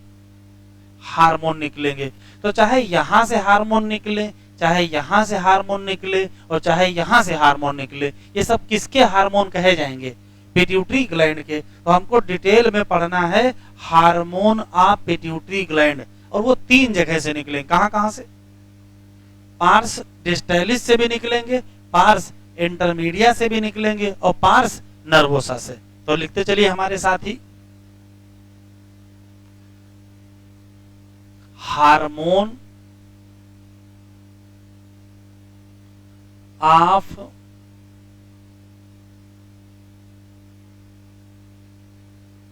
हार्मोन निकलेंगे। तो चाहे यहां से हार्मोन निकले, चाहे यहां से हार्मोन निकले, और चाहे यहां से हार्मोन निकले, ये सब किसके हार्मोन कहे जाएंगे? पिट्यूटरी ग्लैंड के। तो हमको डिटेल में पढ़ना है हार्मोन ऑफ पिट्यूटरी ग्लैंड, और वो तीन जगह से निकलेंगे। कहां कहां से? पार्स डिस्टैलिस से भी निकलेंगे, पार्स इंटरमीडिया से भी निकलेंगे, और पार्स नर्वोसा से। तो लिखते चलिए हमारे साथ ही, hormone of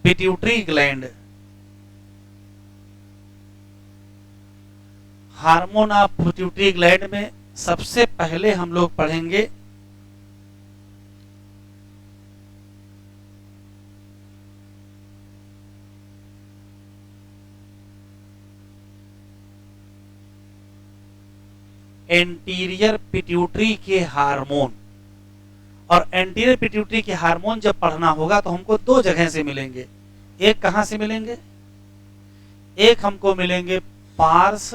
pituitary gland. Hormone of pituitary gland में सबसे पहले हम लोग पढ़ेंगे एंटीरियर पिट्यूटरी के हार्मोन। और एंटीरियर पिट्यूटरी के हार्मोन जब पढ़ना होगा तो हमको दो जगह से मिलेंगे। एक कहां से मिलेंगे? एक हमको मिलेंगे पार्स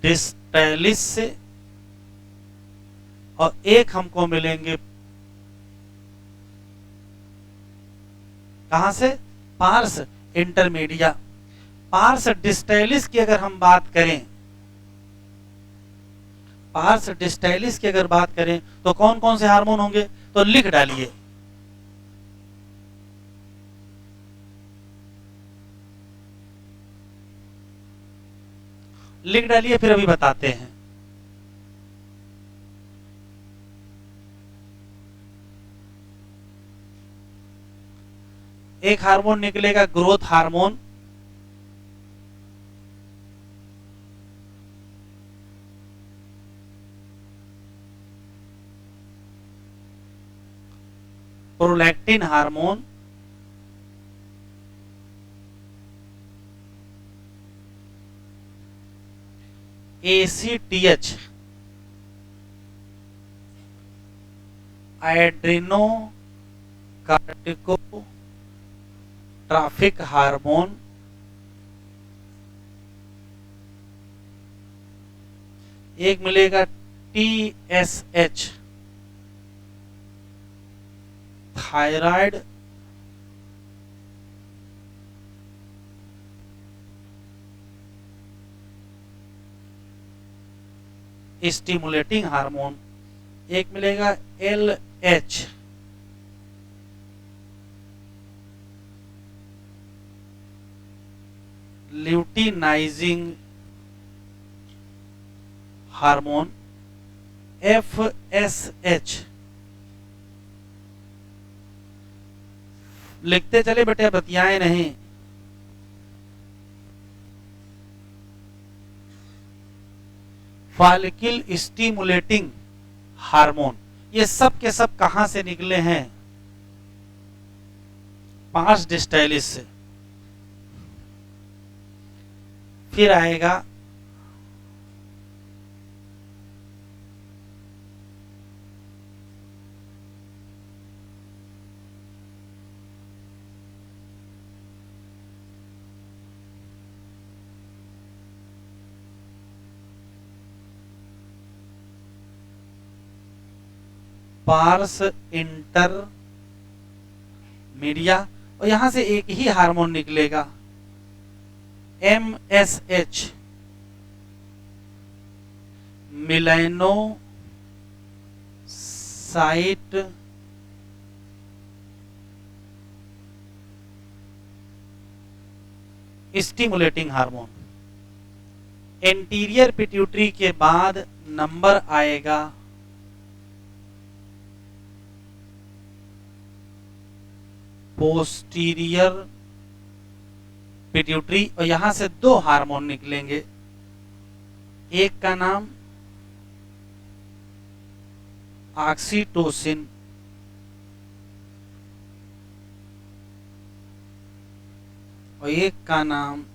डिस्टैलिस से, और एक हमको मिलेंगे कहां से? Parse intermedia. पार्स डिस्टैलिस की अगर हम बात करें, पार्स डिस्टैलिस की अगर बात करें तो कौन कौन से हार्मोन होंगे? तो लिख डालिए, लिख डालिए, फिर अभी बताते हैं। एक हार्मोन निकलेगा growth hormone, prolactin hormone, ACTH adrenocorticotropic hormone, एक मिलेगा TSH थायराइड स्टिमुलेटिंग हार्मोन, एक मिलेगा LH ल्यूटिनाइजिंग हार्मोन, FSH। लिखते चले बेटे, बतियाए नहीं। Follicle stimulating hormone. ये सब के सब कहां से निकले हैं? पांच डिस्टाइलिस से। फिर आएगा पार्स इंटर मीडिया, और यहां से एक ही हार्मोन निकलेगा MSH, melanocyte stimulating hormone. Anterior pituitary के बाद नंबर आएगा पोस्टीरियर पिट्यूटरी, और यहां से दो हार्मोन निकलेंगे। एक का नाम ऑक्सीटोसिन और एक का नाम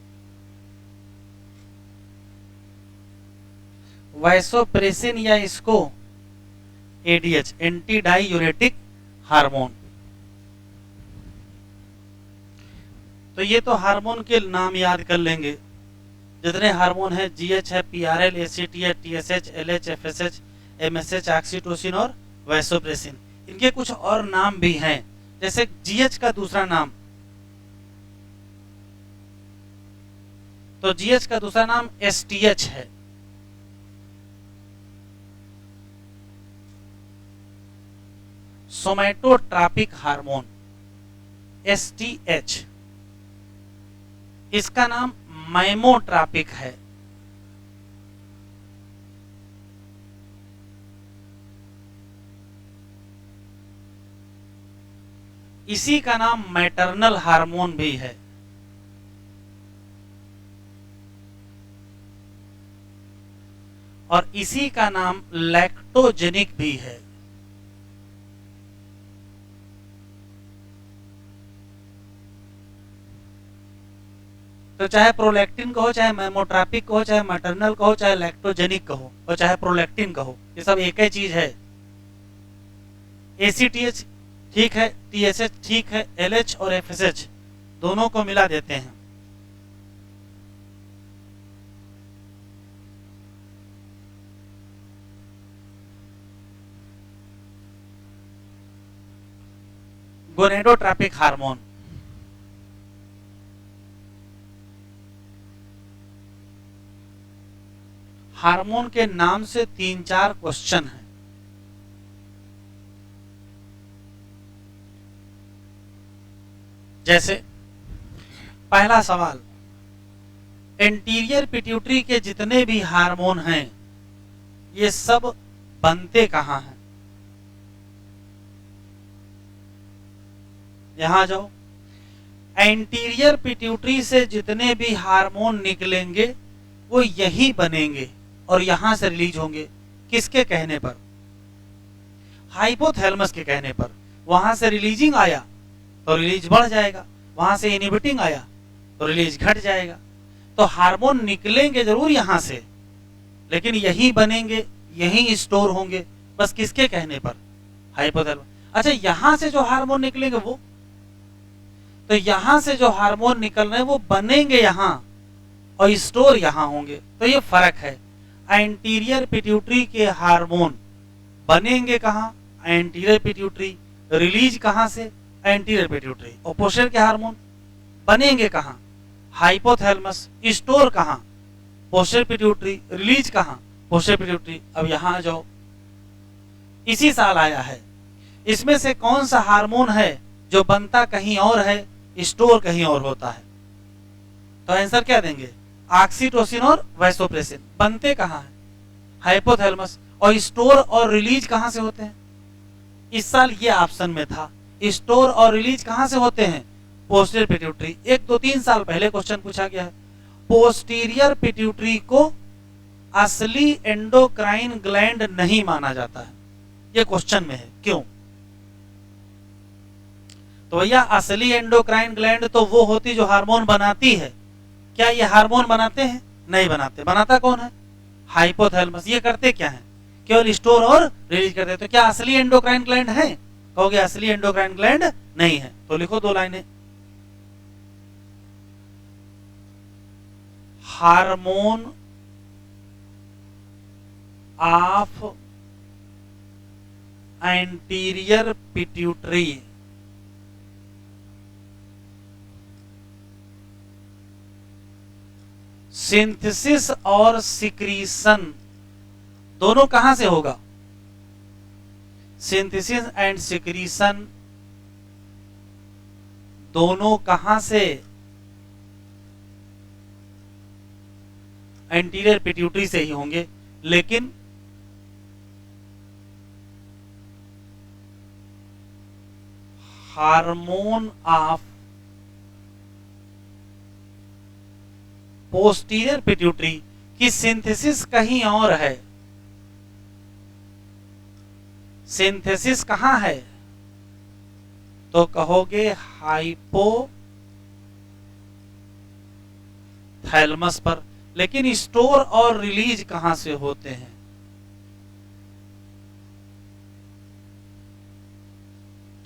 वैसोप्रेसिन, या इसको ADH, एंटी डाईयूरेटिक हार्मोन। तो ये तो हार्मोन के नाम याद कर लेंगे। जितने हार्मोन हैं, GH है, PRL, ACT है, TSH, LH, FSH, MSH, oxytocin और वैसोप्रेसिन। इनके कुछ और नाम भी हैं, जैसे GH का दूसरा नाम, तो GH का दूसरा नाम STH है। सोमैटोट्रॉपिक हार्मोन STH, इसका नाम मैमोट्रॉपिक है। इसी का नाम मैटरनल हार्मोन भी है। और इसी का नाम लैक्टोजेनिक भी है। तो चाहे प्रोलैक्टिन कहो, चाहे मैमोट्रॉपिक कहो, चाहे मैटरनल कहो, चाहे लैक्टोजेनिक कहो, और चाहे प्रोलैक्टिन कहो, ये सब एक ही चीज है। ACTH ठीक है, TSH ठीक है, LH और FSH दोनों को मिला देते हैं। गोनेडोट्रॉपिक हार्मोन, हार्मोन के नाम से 3-4 क्वेश्चन हैं। जैसे पहला सवाल, एंटीरियर पिट्यूटरी के जितने भी हार्मोन हैं, ये सब बनते कहां हैं? यहां जाओ। एंटीरियर पिट्यूटरी से जितने भी हार्मोन निकलेंगे वो यही बनेंगे और यहां से रिलीज होंगे। किसके कहने पर? हाइपोथैलेमस के कहने पर। वहां से रिलीजिंग आया तो रिलीज बढ़ जाएगा, वहां से इनहिबिटिंग आया तो रिलीज घट जाएगा। तो हार्मोन निकलेंगे जरूर यहां से, लेकिन यही बनेंगे, यही स्टोर होंगे। बस किसके कहने पर? हाइपोथैलेमस। अच्छा, यहां से जो हार्मोन निकलेंगे वो, तो यहां से जो हार्मोन निकल रहे हैं वो बनेंगे यहां और स्टोर यहां होंगे। तो ये फर्क है। एंटीरियर पिट्यूटरी के हार्मोन बनेंगे कहां? Anterior pituitary. रिलीज कहां से? Anterior pituitary. और पोस्टीरियर के हार्मोन बनेंगे कहां? हाइपोथैलेमस। स्टोर कहां? Posterior pituitary. रिलीज कहां? Posterior pituitary. अब यहां आ जाओ, इसी साल आया है। इसमें से कौन सा हार्मोन है जो बनता कहीं और है, स्टोर कहीं और होता है? तो आंसर क्या देंगे? ऑक्सीटोसिन और वैसोप्रेसिन। बनते कहां है? हाइपोथैलेमस। और स्टोर और रिलीज कहां से होते हैं? इस साल ये ऑप्शन में था, स्टोर और रिलीज कहां से होते हैं? Posterior pituitary. 1, 2, 3 साल पहले क्वेश्चन पूछा गया है। पोस्टीरियर पिट्यूटरी को असली एंडोक्राइन ग्लैंड नहीं माना जाता है। ये क्वेश्चन में है, क्यों? तो भैया असली एंडोक्राइन ग्लैंड तो वो होती जो हार्मोन बनाती है। क्या ये हार्मोन बनाते हैं? नहीं बनाते। बनाता कौन है? हाइपोथैलेमस। ये करते क्या है? केवल स्टोर और रिलीज करते हैं। तो क्या असली एंडोक्राइन ग्लैंड है? कहोगे असली एंडोक्राइन ग्लैंड नहीं है, तो लिखो 2 लाइनें। Hormone of anterior pituitary. Synthesis और सिक्रीशन दोनों कहां से होगा? सिंथेसिस एंड सिक्रीशन दोनों कहां से? एंटीरियर पिट्यूटरी से ही होंगे। लेकिन हार्मोन ऑफ पोस्टीरियर पिट्यूटरी की सिंथेसिस कहीं और है। सिंथेसिस कहां है? तो कहोगे हाइपोथैलेमस पर। लेकिन स्टोर और रिलीज कहां से होते हैं?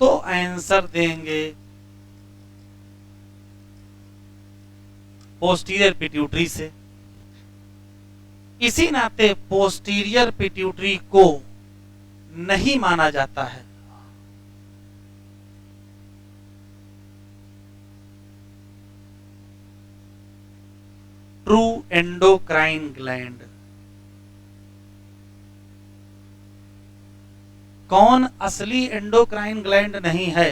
तो आंसर देंगे पोस्टीरियर पिट्यूटरी से। इसी नाते पोस्टीरियर पिट्यूटरी को नहीं माना जाता है ट्रू एंडोक्राइन ग्लैंड। कौन असली एंडोक्राइन ग्लैंड नहीं है?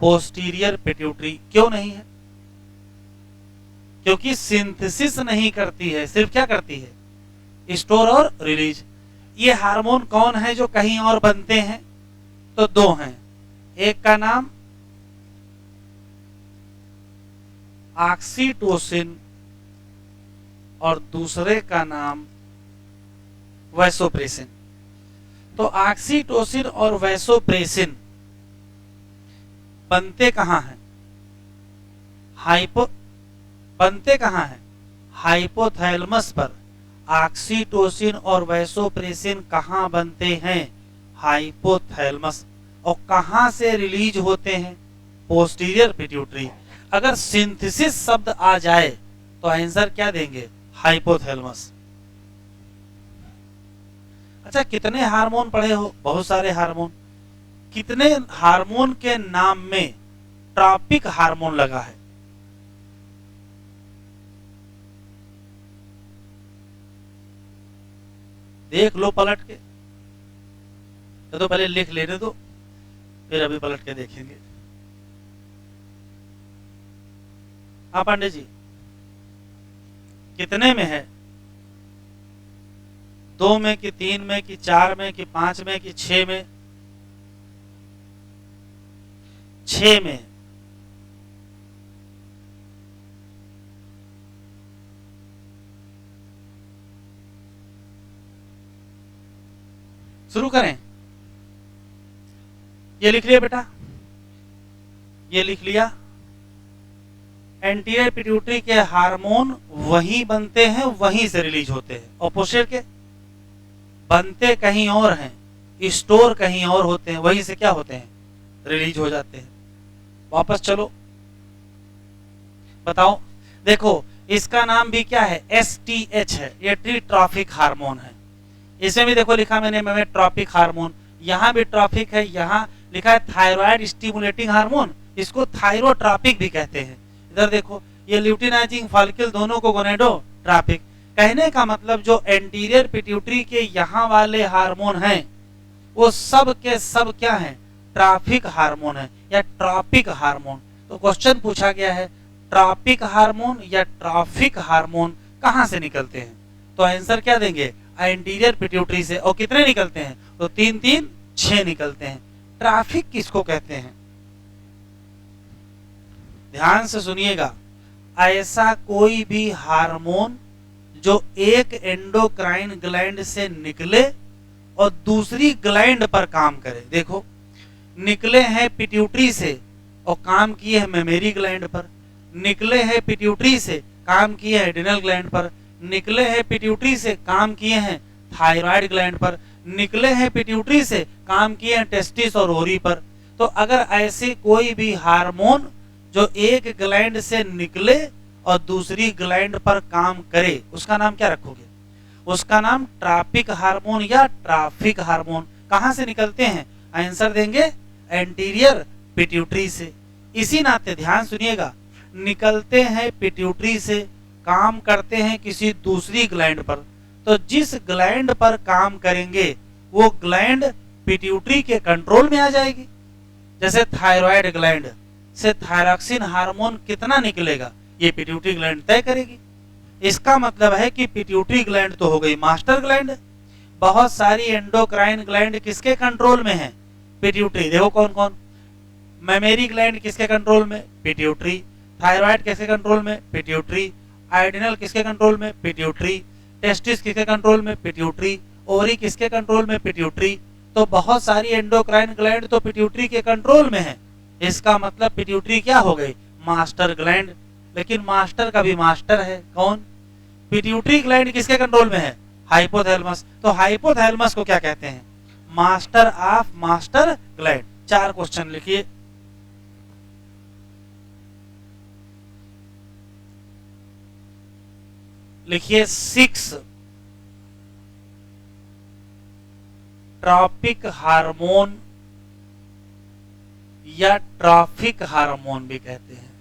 Posterior pituitary. क्यों नहीं है? क्योंकि सिंथेसिस नहीं करती है, सिर्फ क्या करती है? स्टोर और रिलीज। ये हार्मोन कौन है जो कहीं और बनते हैं? तो 2 हैं। एक का नाम ऑक्सीटोसिन और दूसरे का नाम वैसोप्रेसिन। तो ऑक्सीटोसिन और वैसोप्रेसिन बनते कहां हैं? बनते कहां हैं? हाइपोथैलेमस पर। ऑक्सीटोसिन और वैसोप्रेसिन कहां बनते हैं? हाइपोथैलेमस। और कहां से रिलीज होते हैं? Posterior pituitary. अगर सिंथेसिस शब्द आ जाए तो आंसर क्या देंगे? हाइपोथैलेमस। अच्छा, कितने हार्मोन पढ़े हो? बहुत सारे हार्मोन। कितने हार्मोन के नाम में ट्रॉपिक हार्मोन लगा है? देख लो पलट के। तो पहले लिख लेने दो, फिर अभी पलट के देखेंगे। हाँ पांडे जी, कितने में है? 2 में कि 3 में कि 4 में कि 5 में कि 6 में? 6 में। शुरू करें? ये लिख लिया बेटा? ये लिख लिया। एंटीरियर पिट्यूटरी के हार्मोन वहीं बनते हैं, वहीं से रिलीज होते हैं। और पोस्टीरियर के बनते कहीं और हैं, स्टोर कहीं और होते हैं, वहीं से क्या होते हैं? रिलीज हो जाते हैं। वापस चलो, बताओ। देखो, इसका नाम भी क्या है? STH है। ये ट्रिट्रॉफिक हार्मोन है। इसमें भी देखो लिखा मैंने ट्रॉपिक हार्मोन। यहाँ भी ट्रॉपिक है, यहाँ लिखा है थायराइड स्टिमुलेटिंग हार्मोन। इसको थायरोट्रॉपिक भी कहते हैं। इधर देखो, ये ल्यूटिनाइजिंग फॉलिकल दोनों को गोनेडोट्रॉपिक। कहने का मतलब जो एंटीरियर पिट्यूटरी के यहाँ वाले हार्मोन हैं वो सब के सब क्या हैं? ट्रॉपिक हार्मोन है या ट्रॉपिक हार्मोन। तो क्वेश्चन पूछा गया है ट्रॉपिक हार्मोन या ट्रॉपिक हार्मोन कहां से निकलते हैं? तो आंसर क्या देंगे? एंटीरियर पिट्यूटरी से। और कितने निकलते हैं? तो 3 3 6 निकलते हैं। ट्रॉपिक किसको कहते हैं? ध्यान से सुनिएगा। ऐसा कोई भी हार्मोन जो एक एंडोक्राइन ग्लैंड से निकले और दूसरी ग्लैंड पर काम करे। देखो, निकले हैं पिट्यूटरी से और काम किए हैं मेमोरी ग्लैंड पर, निकले हैं पिट्यूटरी से काम किए हैं एड्रिनल ग्लैंड पर, निकले हैं पिट्यूटरी से काम किए हैं थायराइड ग्लैंड पर, निकले हैं पिट्यूटरी से काम किए हैं टेस्टिस और ओरी पर। तो अगर ऐसे कोई भी हार्मोन जो एक ग्लैंड से निकले और दूसरी ग्लैंड पर काम करे, उसका नाम क्या रखोगे? उसका नाम ट्राफिक हार्मोन या ट्राफिक हार्मोन। कहां से निकलते हैं? आंसर देंगे एंटीरियर पिट्यूटरी से। इसी नाते ध्यान सुनिएगा, निकलते हैं पिट्यूटरी से, काम करते हैं किसी दूसरी ग्लैंड पर, तो जिस ग्लैंड पर काम करेंगे वो ग्लैंड पिट्यूटरी के कंट्रोल में आ जाएगी। जैसे थायराइड ग्लैंड से थायरॉक्सिन हार्मोन कितना निकलेगा, ये पिट्यूटरी ग्लैंड तय करेगी। इसका मतलब है कि पिट्यूटरी ग्लैंड तो हो गई मास्टर ग्लैंड। बहुत सारी एंडोक्राइन ग्लैंड किसके कंट्रोल में है? पिट्यूटरी। देखो कौन कौन? मेमोरी ग्लैंड किसके कंट्रोल में? पिट्यूटरी। थायराइड किसके कंट्रोल में? पिट्यूटरी। एड्रिनल किसके कंट्रोल में? पिट्यूटरी। टेस्टिस किसके कंट्रोल में? पिट्यूटरी। ओरी किसके कंट्रोल में? पिट्यूटरी। तो बहुत सारी एंडोक्राइन ग्लैंड तो पिट्यूटरी के कंट्रोल में है। इसका मतलब पिट्यूटरी क्या हो गई? Master gland. लेकिन मास्टर का भी मास्टर है, कौन? पिट्यूटरी ग्लैंड किसके कंट्रोल में है? हाइपोथैलेमस। तो हाइपोथैलेमस को क्या कहते हैं? Master of master gland. 4 question लिखिए। लिखिए 6 ट्रॉपिक हार्मोन या ट्रॉफिक हार्मोन भी कहते हैं।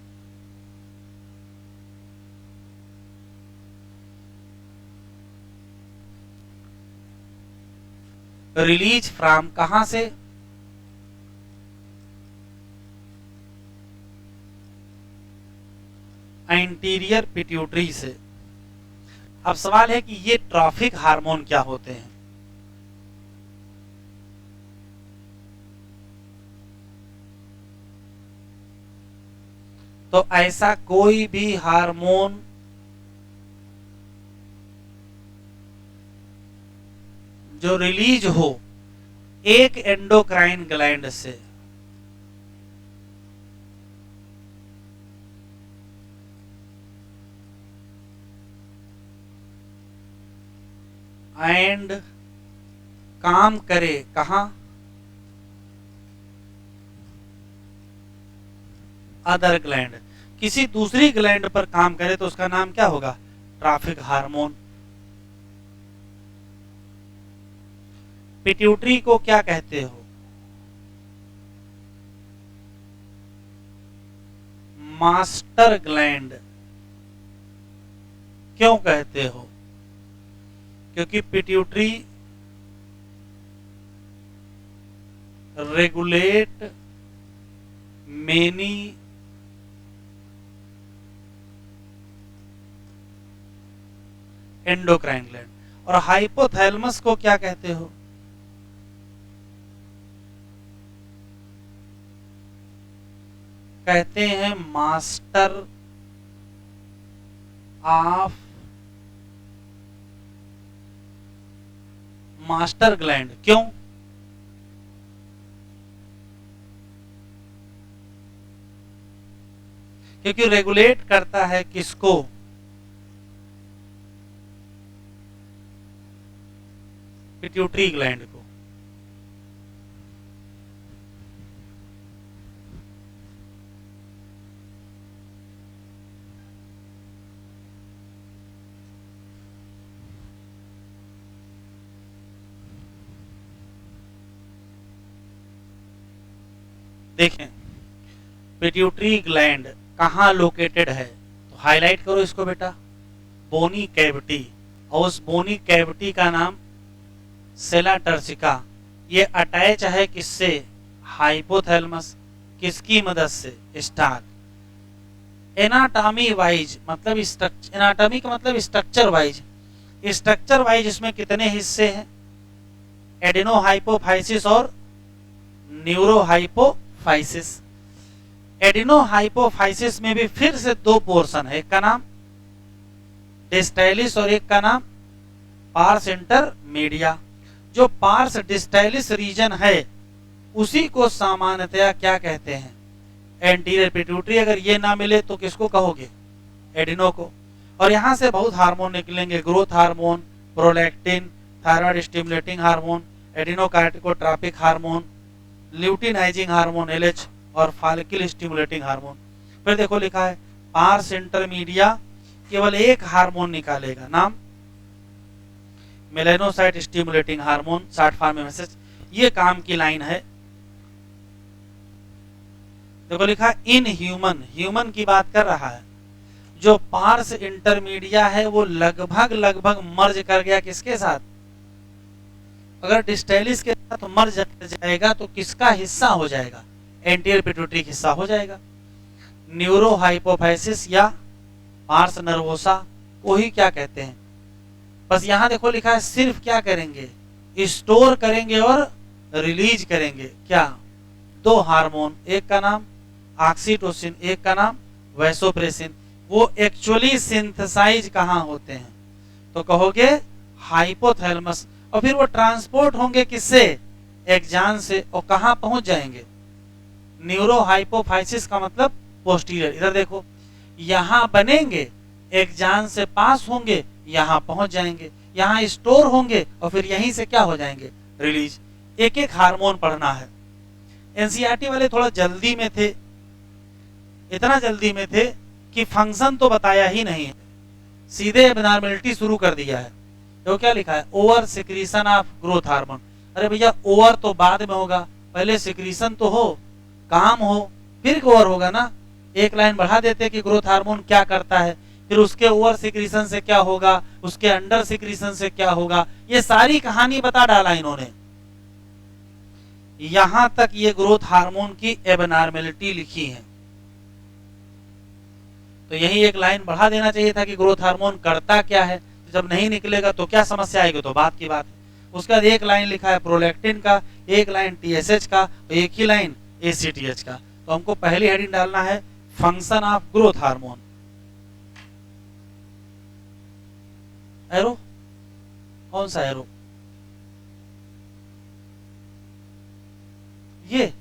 रिलीज फ्रॉम कहां से? एंटीरियर पिट्यूटरी से। अब सवाल है कि ये ट्रॉफिक हार्मोन क्या होते हैं? तो ऐसा कोई भी हार्मोन जो रिलीज हो एक एंडोक्राइन ग्लैंड से, एंड काम करे कहां? Other gland. किसी दूसरी ग्लैंड पर काम करे तो उसका नाम क्या होगा? Traffic hormone. पिट्यूटरी को क्या कहते हो? Master gland. क्यों कहते हो? क्योंकि pituitary regulate many endocrine gland. और हाइपोथैलेमस को क्या कहते हो? कहते हैं मास्टर ऑफ मास्टर ग्लैंड। क्यों? क्योंकि रेगुलेट करता है किसको? पिट्यूटरी ग्लैंड को। देखें, पिट्यूटरी ग्लैंड कहाँ लोकेटेड है? तो हाईलाइट करो इसको बेटा, बोनी कैविटी। और उस बोनी कैविटी का नाम सेला टर्सिका। ये अटैच है किससे? हाइपोथैलेमस। किसकी मदद से? स्टार्क। एनाटॉमी वाइज मतलब एनाटॉमी का मतलब स्ट्रक्चर वाइज। स्ट्रक्चर वाइज इसमें कितने हिस्से हैं? एडेनोहाइपोफाइसिस और न्यूरोहाइपोफाइसिस। एडेनोहाइपोफाइसिस में भी फिर से 2 पोर्शन है। एक का नाम डिस्टाइलिस और एक का नाम पार्स इंटरमीडिया। जो पार्स डिस्टाइलिस रीजन है उसी को सामान्यतया क्या कहते हैं, एंटीरियर पिट्यूटरी। अगर ये ना मिले तो किसको कहोगे, एडिनो को। और यहां से बहुत हार्मोन निकलेंगे, growth hormone, prolactin, thyroid stimulating hormone, adrenocorticotropic hormone, luteinizing hormone LH और फॉलिकल स्टिमुलेटिंग हार्मोन। फिर देखो लिखा है पार्स इंटरमीडिया केवल एक हार्मोन निकालेगा, नाम melanocyte stimulating hormone, short form में मैसेज। ये काम की लाइन है। देखो लिखा इन ह्यूमन, ह्यूमन की बात कर रहा है। जो पार्स इंटरमीडिया है वो लगभग मर्ज कर गया किसके साथ, अगर डिस्टाइलिस के साथ मर्ज जाएगा तो किसका हिस्सा हो जाएगा, एंटीरियर पिट्यूटरी हिस्सा हो जाएगा। न्यूरो हाइपोफाइसिस या पार्स नर्वोसा को ही क्या कहते हैं। बस यहां देखो लिखा है सिर्फ क्या करेंगे, स्टोर करेंगे और रिलीज करेंगे क्या, दो हार्मोन, एक का नाम ऑक्सीटोसिन, एक का नाम वैसोप्रेसिन। वो एक्चुअली सिंथेसाइज कहां होते हैं, तो कहोगे हाइपोथैलेमस। और फिर वो ट्रांसपोर्ट होंगे किससे, एक्जान से, और कहां पहुंच जाएंगे, न्यूरो हाइपोफाइसिस का मतलब पोस्टीरियर। इधर देखो यहां बनेंगे, एक्जान से पास होंगे, यहां पहुंच जाएंगे, यहां स्टोर होंगे और फिर यहीं से क्या हो जाएंगे, रिलीज। एक एक हार्मोन पढ़ना है। एनसीईआरटी वाले थोड़ा जल्दी में थे, इतना जल्दी में थे कि फंक्शन तो बताया ही नहीं है, सीधे एबनॉर्मलिटी शुरू कर दिया है। तो क्या लिखा है, over secretion of growth hormone. अरे भैया ओवर तो बाद में होगा, पहले सिक्रीशन तो हो, काम हो, फिर ओवर होगा ना। एक लाइन बढ़ा देते कि ग्रोथ हार्मोन क्या करता है, फिर उसके ओवर सिक्रीशन से क्या होगा, उसके अंडर सिक्रीशन से क्या होगा, ये सारी कहानी बता डाला इन्होंने। यहां तक ये ग्रोथ हार्मोन की एबनॉर्मलिटी लिखी है, तो यही एक लाइन बढ़ा देना चाहिए था कि ग्रोथ हार्मोन करता क्या है। जब नहीं निकलेगा तो क्या समस्या आएगी, तो बात की बात है। उसके बाद एक लाइन लिखा है प्रोलैक्टिन का, एक लाइन टीएसएच का, एक ही लाइन एसीटीएच का। तो हमको पहली हेडिंग डालना है function of growth hormone. Arrow कौन सा एरो, ये,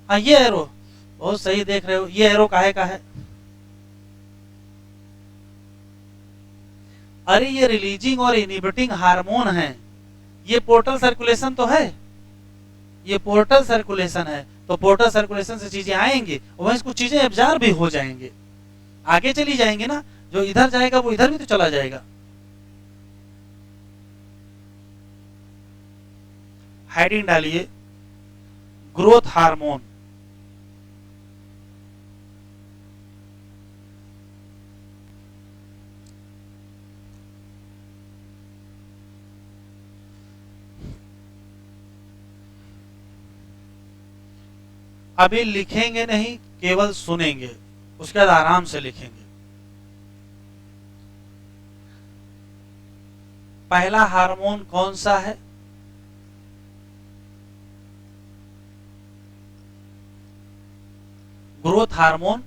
हाँ ये एरो, बहुत सही देख रहे हो। ये एरो काहे का है, अरे ये रिलीजिंग और इनहिबिटिंग हार्मोन है। ये पोर्टल सर्कुलेशन तो है, ये पोर्टल सर्कुलेशन है, तो पोर्टल सर्कुलेशन से चीजें आएंगी और वहीं कुछ चीजें एब्जॉर्ब भी हो जाएंगे, आगे चली जाएंगी ना। जो इधर जाएगा वो इधर भी तो चला जाएगा। हेडिंग डालिए ग्रोथ हार्मोन। अभी लिखेंगे नहीं, केवल सुनेंगे, उसके बाद आराम से लिखेंगे। पहला हार्मोन कौन सा है, ग्रोथ हार्मोन,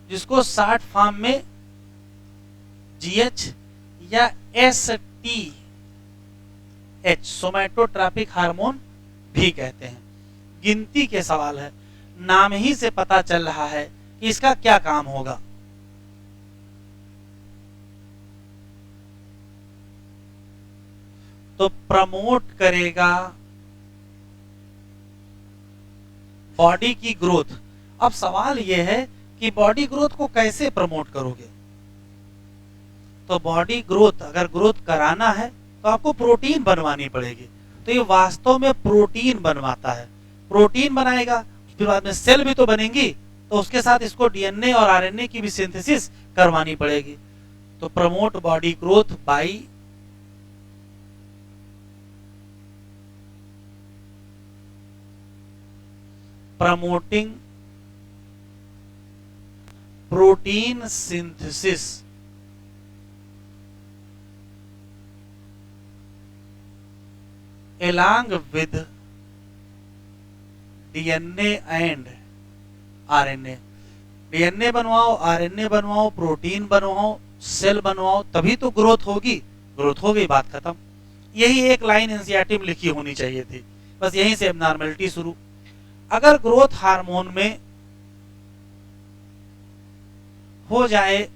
जिसको शॉर्ट फॉर्म में जीएच या एसटीएच सोमैटोट्रॉपिक हार्मोन भी कहते हैं। गिनती के सवाल है, नाम ही से पता चल रहा है कि इसका क्या काम होगा। तो प्रमोट करेगा बॉडी की ग्रोथ। अब सवाल यह है कि बॉडी ग्रोथ को कैसे प्रमोट करोगे। तो बॉडी ग्रोथ अगर ग्रोथ कराना है तो आपको प्रोटीन बनवानी पड़ेगी। तो ये वास्तव में प्रोटीन बनवाता है, प्रोटीन बनाएगा, फिर बाद में सेल भी तो बनेंगी, तो उसके साथ इसको डीएनए और आरएनए की भी सिंथेसिस करवानी पड़ेगी। तो promote body growth by promoting protein synthesis along with DNA and RNA. DNA बनवाओ, आरएनए बनवाओ, प्रोटीन बनवाओ, सेल बनवाओ, तभी तो ग्रोथ होगी। ग्रोथ हो गई, बात खत्म। यही एक लाइन एनसीईआरटी में लिखी होनी चाहिए थी, बस यहीं से एबनॉर्मेलिटी शुरू। अगर ग्रोथ हार्मोन में हो जाए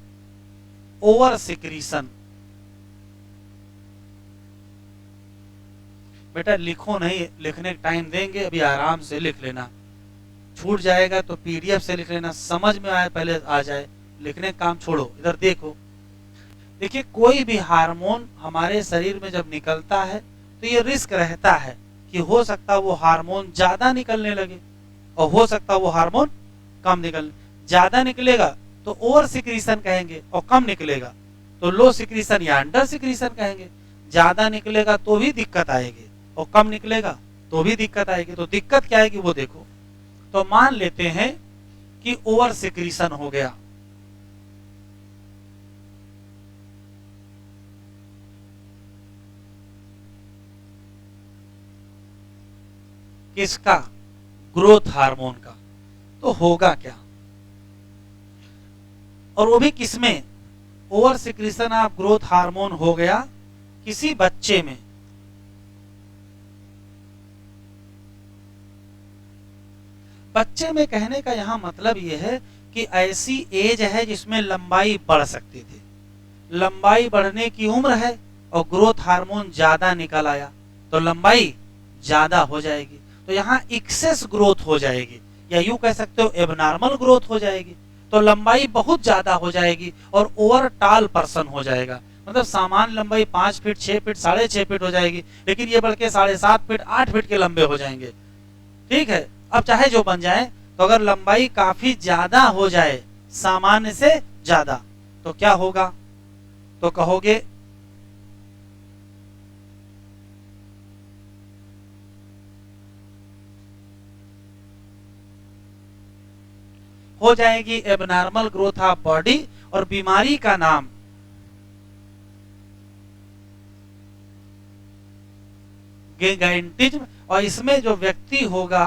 ओवर सिक्रीशन, बेटा लिखो नहीं, लिखने का टाइम देंगे, अभी आराम से लिख लेना। छूट जाएगा तो पीडीएफ से लिख लेना, समझ में आए पहले आ जाए, लिखने का काम छोड़ो, इधर देखो। देखिए कोई भी हार्मोन हमारे शरीर में जब निकलता है तो ये रिस्क रहता है कि हो सकता वो हार्मोन ज्यादा निकलने लगे और हो सकता वो हार्मोन कम निकलने। ज्यादा निकलेगा तो ओवर सिक्रीशन कहेंगे और कम निकलेगा तो लो सिक्रीशन या अंडर सिक्रीशन कहेंगे। ज्यादा निकलेगा तो भी दिक्कत आएगी और कम निकलेगा तो भी दिक्कत आएगी। तो दिक्कत क्या आएगी वो देखो। तो मान लेते हैं कि ओवर सिक्रीशन हो गया, किसका? ग्रोथ हार्मोन का। तो होगा क्या, और वो भी किसमें? Over secretion of growth hormone हो गया किसी बच्चे में। बच्चे में कहने का यहां मतलब यह है कि ऐसी एज है जिसमें लंबाई बढ़ सकती थी, लंबाई बढ़ने की उम्र है और ग्रोथ हार्मोन ज्यादा निकल आया तो लंबाई ज्यादा हो जाएगी। तो यहाँ एक्सेस ग्रोथ हो जाएगी या यूं कह सकते हो एबनॉर्मल ग्रोथ हो जाएगी। तो लंबाई बहुत ज्यादा हो जाएगी और ओवर टाल पर्सन हो जाएगा। मतलब सामान्य लंबाई 5 फीट 6 फीट 6.5 फीट हो जाएगी, लेकिन ये बढ़ के 7.5 फीट 8 फीट के लंबे हो जाएंगे। ठीक है, अब चाहे जो बन जाए, तो अगर लंबाई काफी ज्यादा हो जाए सामान्य से ज्यादा तो क्या होगा? तो कहोगे हो जाएगी एबनॉर्मल ग्रोथ ऑफ बॉडी और बीमारी का नाम गिगाइंटिज्म। और इसमें जो व्यक्ति होगा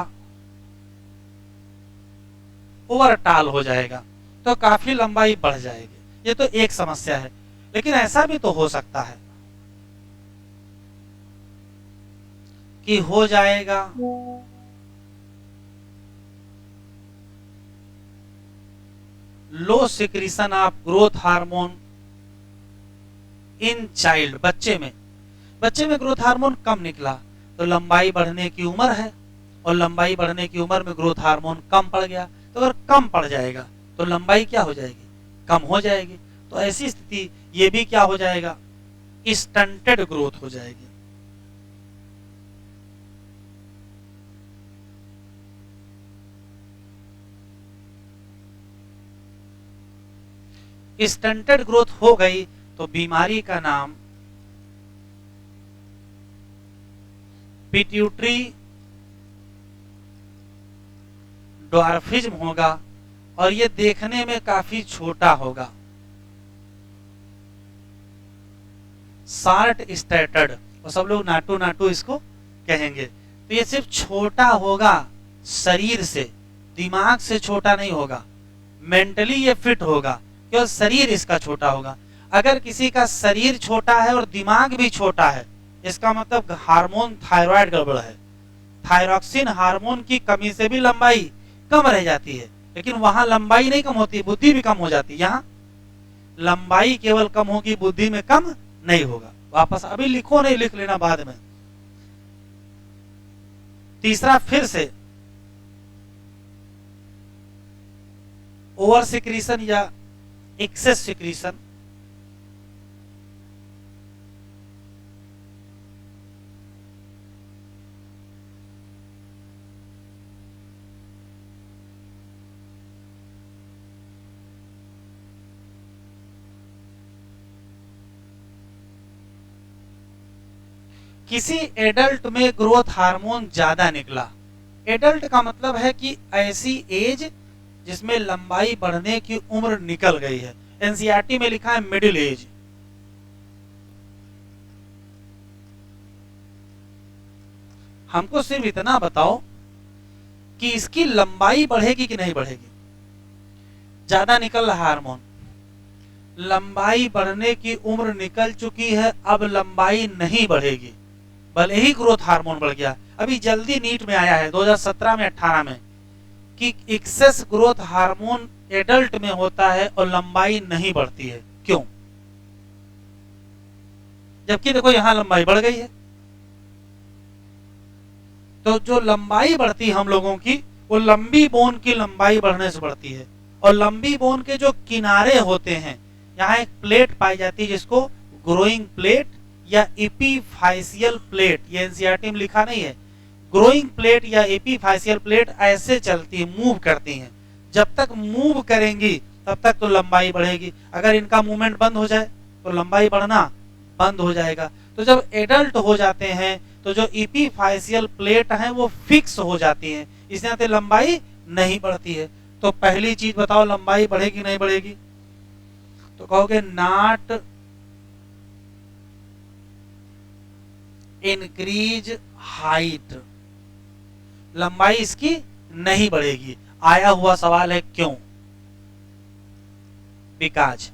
ओवरटाल हो जाएगा तो काफी लंबाई बढ़ जाएगी। ये तो एक समस्या है, लेकिन ऐसा भी तो हो सकता है कि हो जाएगा low secretion of growth hormone in child. बच्चे में ग्रोथ हार्मोन कम निकला तो लंबाई बढ़ने की उम्र है और लंबाई बढ़ने की उम्र में ग्रोथ हार्मोन कम पड़ गया। तो अगर कम पड़ जाएगा तो लंबाई क्या हो जाएगी? कम हो जाएगी। तो ऐसी स्थिति ये भी क्या हो जाएगा? स्टंटेड ग्रोथ हो जाएगी। स्टंटेड ग्रोथ हो गई तो बीमारी का नाम पिट्यूटरी ड्वार्फिज्म होगा और ये देखने में काफी छोटा होगा, शार्ट स्टैटर्ड, और सब लोग नाटू नाटू इसको कहेंगे। तो ये सिर्फ छोटा होगा शरीर से, दिमाग से छोटा नहीं होगा। मेंटली ये फिट होगा केवल शरीर इसका छोटा होगा। अगर किसी का शरीर छोटा है और दिमाग भी छोटा है, इसका मतलब हार्मोन थायराइड गड़बड़ है। थायरॉक्सिन हार्मोन की कमी से भी लंबाई कम रह जाती है, लेकिन वहां लंबाई नहीं कम होती, बुद्धि भी कम हो जाती है। यहाँ लंबाई केवल कम होगी, बुद्धि में कम नहीं होगा। वापस अभी लिखो नहीं, लिख लेना बाद में। तीसरा फिर से ओवर सिक्रीशन या एक्सेस सिक्रीशन। किसी एडल्ट में ग्रोथ हार्मोन ज्यादा निकला। एडल्ट का मतलब है कि ऐसी एज जिसमें लंबाई बढ़ने की उम्र निकल गई है। एनसीईआरटी में लिखा है मिडिल एज। हमको सिर्फ इतना बताओ कि इसकी लंबाई बढ़ेगी कि नहीं बढ़ेगी? ज्यादा निकल रहा हार्मोन, लंबाई बढ़ने की उम्र निकल चुकी है, अब लंबाई नहीं बढ़ेगी, भले ही ग्रोथ हार्मोन बढ़ गया। अभी जल्दी नीट में आया है 2017 में 18 में कि एक्सेस ग्रोथ हार्मोन एडल्ट में होता है और लंबाई नहीं बढ़ती है। क्यों? जबकि देखो यहां लंबाई बढ़ गई है। तो जो लंबाई बढ़ती हम लोगों की, वो लंबी बोन की लंबाई बढ़ने से बढ़ती है। और लंबी बोन के जो किनारे होते हैं, यहाँ एक प्लेट पाई जाती है जिसको ग्रोइंग प्लेट या एपीफाइसियल प्लेट, ये एनसीईआरटी में लिखा नहीं है। ग्रोइंग प्लेट या एपीफाइसियल प्लेट ऐसे चलती है, मूव करती हैं। जब तक मूव करेंगी तब तक तो लंबाई बढ़ेगी। अगर इनका मूवमेंट बंद हो जाए तो लंबाई बढ़ना बंद हो जाएगा। तो जब एडल्ट हो जाते हैं तो जो एपीफाइसियल प्लेट है वो फिक्स हो जाती हैं, इसलिए लंबाई नहीं बढ़ती है। तो पहली चीज बताओ, लंबाई बढ़ेगी नहीं बढ़ेगी? तो कहोगे नॉट इंक्रीज हाइट, लंबाई इसकी नहीं बढ़ेगी। आया हुआ सवाल है क्यों? बिकॉज,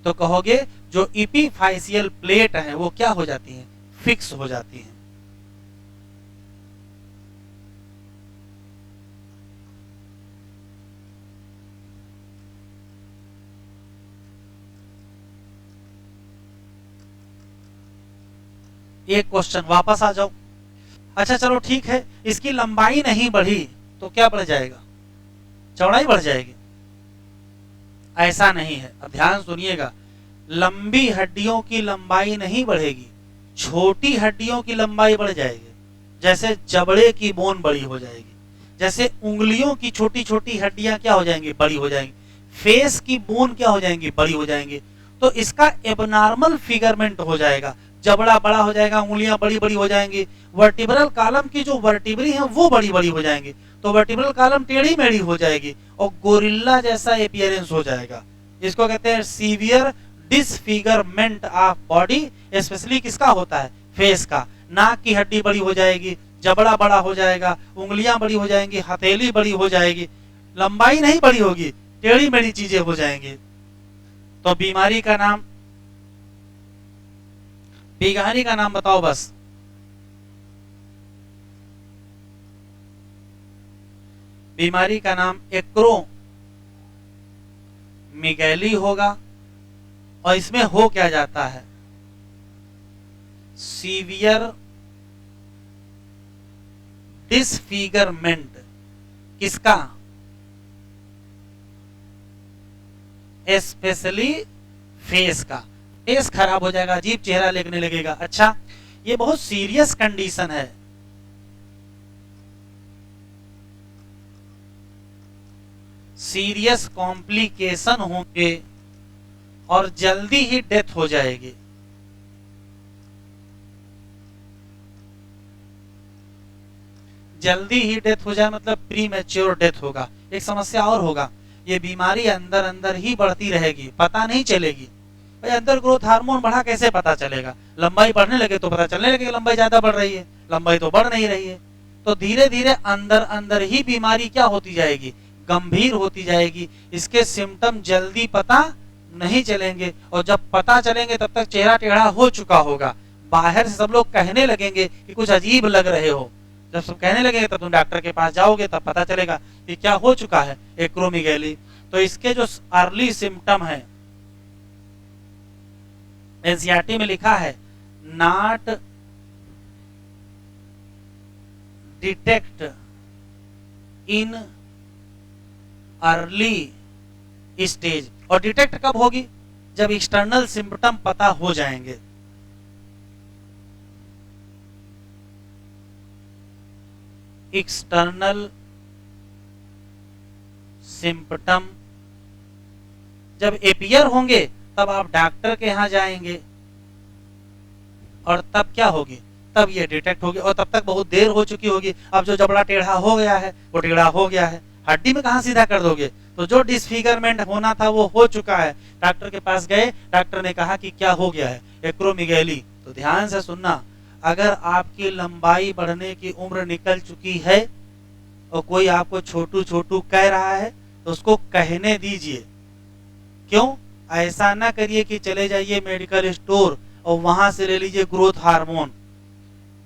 तो कहोगे जो एपीफाइसियल प्लेट है वो क्या हो जाती है? फिक्स हो जाती है। एक क्वेश्चन वापस आ जाओ। अच्छा चलो ठीक है, इसकी लंबाई नहीं बढ़ी तो क्या बढ़ जाएगा? चौड़ाई बढ़ जाएगी। ऐसा नहीं है, अब ध्यान सुनिएगा। लंबी हड्डियों की लंबाई नहीं बढ़ेगी, छोटी हड्डियों की लंबाई बढ़ जाएगी। जैसे जबड़े की बोन बड़ी हो जाएगी, जैसे उंगलियों की छोटी छोटी हड्डियां क्या हो जाएंगी? बड़ी हो जाएंगी। फेस की बोन क्या हो जाएंगी? बड़ी हो जाएंगी। तो इसका एबनॉर्मल फिगरमेंट हो जाएगा, जबड़ा बड़ा हो जाएगा, उंगलियां बड़ी बड़ी हो जाएंगी। वर्टिब्रल कॉलम की जो वर्टिब्री है वो बड़ी बड़ी हो जाएंगी, तो वर्टिब्रल कॉलम टेढ़ी मेढ़ी हो जाएगी और गोरिल्ला जैसा एपियरेंस हो जाएगा। इसको कहते हैं severe disfigurement of body. Specially किसका होता है? फेस का। नाक की हड्डी बड़ी हो जाएगी, जबड़ा बड़ा हो जाएगा, उंगलियां बड़ी हो जाएंगी, हथेली बड़ी हो जाएगी, लंबाई नहीं बड़ी होगी, टेढ़ी मेढ़ी चीजें हो जाएंगी। तो बीमारी का नाम, बीमारी का नाम बताओ बस। बीमारी का नाम एक्रोमीगैली होगा। और इसमें हो क्या जाता है? सीवियर डिसफिगरमेंट किसका? स्पेशली फेस का। फेस खराब हो जाएगा, अजीब चेहरा लगने लगेगा। अच्छा, ये बहुत सीरियस कंडीशन है। सीरियस कॉम्प्लिकेशन होंगे और जल्दी ही डेथ हो जाएगी। जल्दी ही डेथ हो जाए मतलब प्री मैच्योर डेथ होगा। एक समस्या और होगा, ये बीमारी अंदर अंदर ही बढ़ती रहेगी, पता नहीं चलेगी। भाई अंदर ग्रोथ हार्मोन बढ़ा कैसे पता चलेगा? लंबाई बढ़ने लगे तो पता चलने लगे लंबाई ज्यादा बढ़ रही है, लंबाई तो बढ़ नहीं रही है। तो धीरे धीरे अंदर अंदर ही बीमारी क्या होती जाएगी? गंभीर होती जाएगी। इसके सिम्टम जल्दी पता नहीं चलेंगे, और जब पता चलेंगे तब तक चेहरा टेढ़ा हो चुका होगा। बाहर से सब लोग कहने लगेंगे कि कुछ अजीब लग रहे हो। जब सब कहने लगेंगे तब तुम डॉक्टर के पास जाओगे, तब पता चलेगा कि क्या हो चुका है, एक्रोमीगैली। तो इसके जो अर्ली सिम्टम है, एनसीईआरटी में लिखा है not detect in early stage. और डिटेक्ट कब होगी? जब एक्सटर्नल सिम्टम पता हो जाएंगे। एक्सटर्नल सिम्पटम जब एपियर होंगे तब आप डॉक्टर के यहां जाएंगे, और तब क्या होगी? तब ये डिटेक्ट होगी, और तब तक बहुत देर हो चुकी होगी। अब जो जबड़ा टेढ़ा हो गया है वो टेढ़ा हो गया है, हड्डी में कहां सीधा कर दोगे? तो जो डिसफिगरमेंट होना था वो हो चुका है। डॉक्टर के पास गए, डॉक्टर ने कहा कि क्या हो गया है? एक्रोमीगैली। तो ध्यान से सुनना, अगर आपकी लंबाई बढ़ने की उम्र निकल चुकी है और कोई आपको छोटू छोटू कह रहा है तो उसको कहने दीजिए। क्यों? ऐसा ना करिए कि चले जाइए मेडिकल स्टोर और वहां से ले लीजिए ग्रोथ हार्मोन।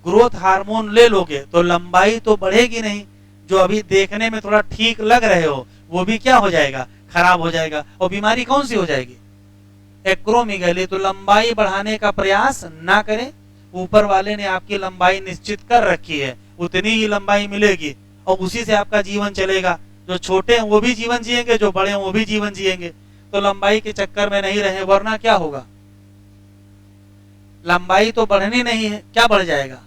ग्रोथ हार्मोन ले लोगे तो लंबाई तो बढ़ेगी नहीं, जो अभी देखने में थोड़ा ठीक लग रहे हो वो भी क्या हो जाएगा, खराब हो जाएगा। और बीमारी कौन सी हो जाएगी, एक्रोमीगैली। तो लंबाई बढ़ाने का प्रयास ना करें, ऊपर वाले ने आपकी लंबाई निश्चित कर रखी है, उतनी ही लंबाई मिलेगी और उसी से आपका जीवन चलेगा। जो छोटे हैं वो भी जीवन जिएंगे, जो बड़े हैं वो भी जीवन जिएंगे। तो लंबाई के चक्कर में नहीं रहे, वरना क्या होगा, लंबाई तो बढ़नी नहीं है, क्या बढ़ जाएगा,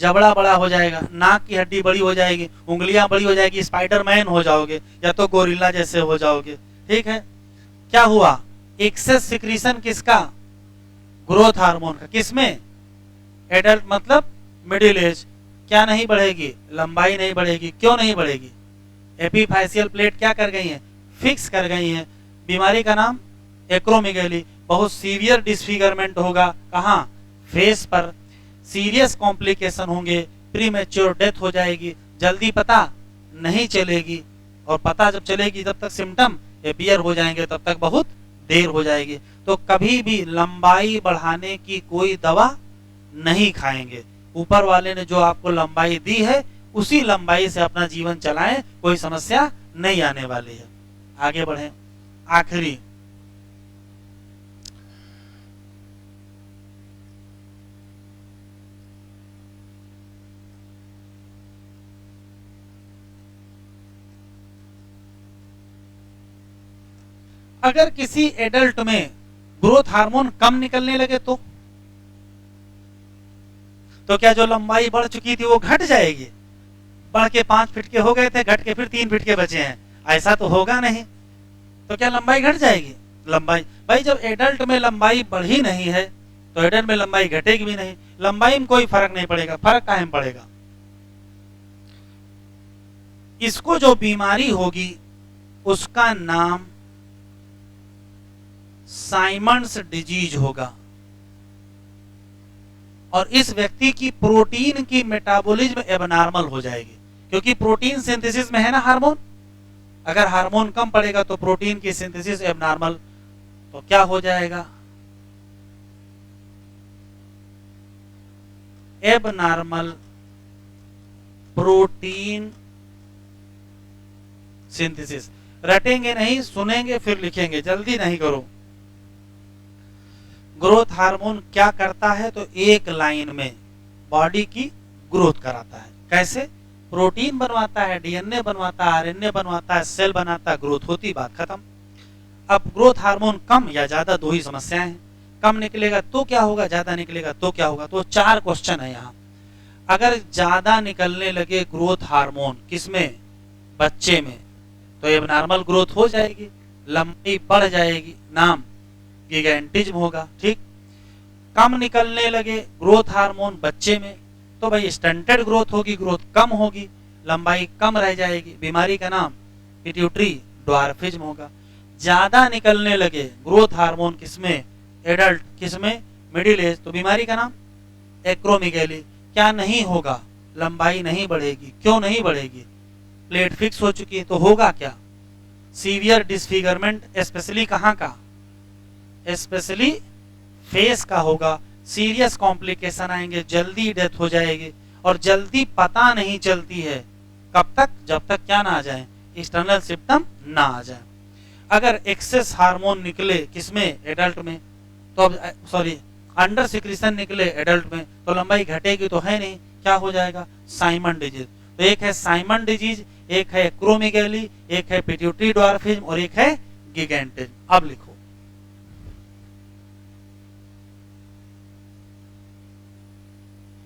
जबड़ा बड़ा हो जाएगा, नाक की हड्डी बड़ी हो जाएगी, उंगलियां बड़ी हो जाएगी, स्पाइडरमैन हो जाओगे या तो गोरिल्ला जैसे हो जाओगे। ठीक है, क्या हुआ, एक्सेस सिक्रीशन किसका, ग्रोथ हार्मोन का। किसमें, एडल्ट मतलब मिडिल एज। क्या नहीं बढ़ेगी, लंबाई नहीं बढ़ेगी। क्यों नहीं बढ़ेगी, एपीफाइशियल प्लेट क्या कर गई है, फिक्स कर गई है। बीमारी का नाम एक्रोमीगैली। बहुत सीवियर डिसफिगरमेंट होगा, कहाँ, फेस पर। सीरियस कॉम्प्लिकेशन होंगे, प्रीमेच्योर डेथ हो जाएगी, जल्दी पता नहीं चलेगी, और पता जब चलेगी तब तक सिम्टम अपीयर हो जाएंगे, तब तक बहुत देर हो जाएगी। तो कभी भी लंबाई बढ़ाने की कोई दवा नहीं खाएंगे। ऊपर वाले ने जो आपको लंबाई दी है उसी लंबाई से अपना जीवन चलाएं, कोई समस्या नहीं आने वाली है। आगे बढ़ें। आखिरी, अगर किसी एडल्ट में ग्रोथ हार्मोन कम निकलने लगे तो क्या जो लंबाई बढ़ चुकी थी वो घट जाएगी, बढ़ के 5 फीट के हो गए थे, घट के फिर 3 फीट के बचे हैं, ऐसा तो होगा नहीं। तो क्या लंबाई घट जाएगी, लंबाई, भाई जब एडल्ट में लंबाई बढ़ी नहीं है तो एडल्ट में लंबाई घटेगी भी नहीं, लंबाई में कोई फर्क नहीं पड़ेगा। फर्क काहे में पड़ेगा, इसको जो बीमारी होगी उसका नाम साइमंड्स डिजीज होगा, और इस व्यक्ति की प्रोटीन की मेटाबॉलिज्म एबनॉर्मल हो जाएगी, क्योंकि प्रोटीन सिंथेसिस में है ना हार्मोन। अगर हार्मोन कम पड़ेगा तो प्रोटीन की सिंथेसिस एबनॉर्मल, तो क्या हो जाएगा, एबनॉर्मल प्रोटीन सिंथेसिस। रटेंगे नहीं, सुनेंगे फिर लिखेंगे, जल्दी नहीं करो। ग्रोथ हार्मोन क्या करता है, तो एक लाइन में बॉडी की ग्रोथ कराता है। कैसे, प्रोटीन बनवाता है, डीएनए बनवाता है, आरएनए बनवाता है, सेल बनाता है, ग्रोथ होती, बात खत्म। अब ग्रोथ हार्मोन कम या ज्यादा दो ही समस्याएं हैं। कम निकलेगा तो क्या होगा, ज्यादा निकलेगा तो क्या होगा। तो 4 क्वेश्चन है यहाँ। अगर ज्यादा निकलने लगे ग्रोथ हार्मोन किसमें, बच्चे में, तो एबनॉर्मल ग्रोथ हो जाएगी, लंबाई बढ़ जाएगी, नाम गिगैंटिज्म होगा। ठीक, कम निकलने लगे ग्रोथ हार्मोन बच्चे में तो भाई स्टंटेड ग्रोथ होगी, ग्रोथ कम होगी, लंबाई कम रह जाएगी, बीमारी का नाम पिट्यूटरी ड्वार्फिज्म होगा। ज्यादा निकलने लगे ग्रोथ हार्मोन किसमें, एडल्ट, किसमें, मिडिल एज, तो बीमारी का नाम एक्रोमीगैली। क्या नहीं होगा, लंबाई नहीं बढ़ेगी। क्यों नहीं बढ़ेगी, प्लेट फिक्स हो चुकी है। तो होगा क्या, सीवियर डिसफिगरमेंट, स्पेशली कहाँ का, स्पेशली फेस का होगा। सीरियस कॉम्प्लिकेशन आएंगे, जल्दी डेथ हो जाएगी, और जल्दी पता नहीं चलती है, कब तक, जब तक क्या ना आ जाए, एक्सटर्नल सिम्टम ना आ जाए। अगर एक्सेस हार्मोन निकले किसमें, एडल्ट में, तो अब सॉरी अंडर सिक्रीशन निकले एडल्ट में, तो लंबाई घटेगी तो है नहीं, क्या हो जाएगा, साइमन डिजीज। तो एक है साइमन डिजीज, एक है एक्रोमीगैली, एक है पिट्यूटरी ड्वार्फिज्म और एक है गिगैंटिज्म। अब लिखो,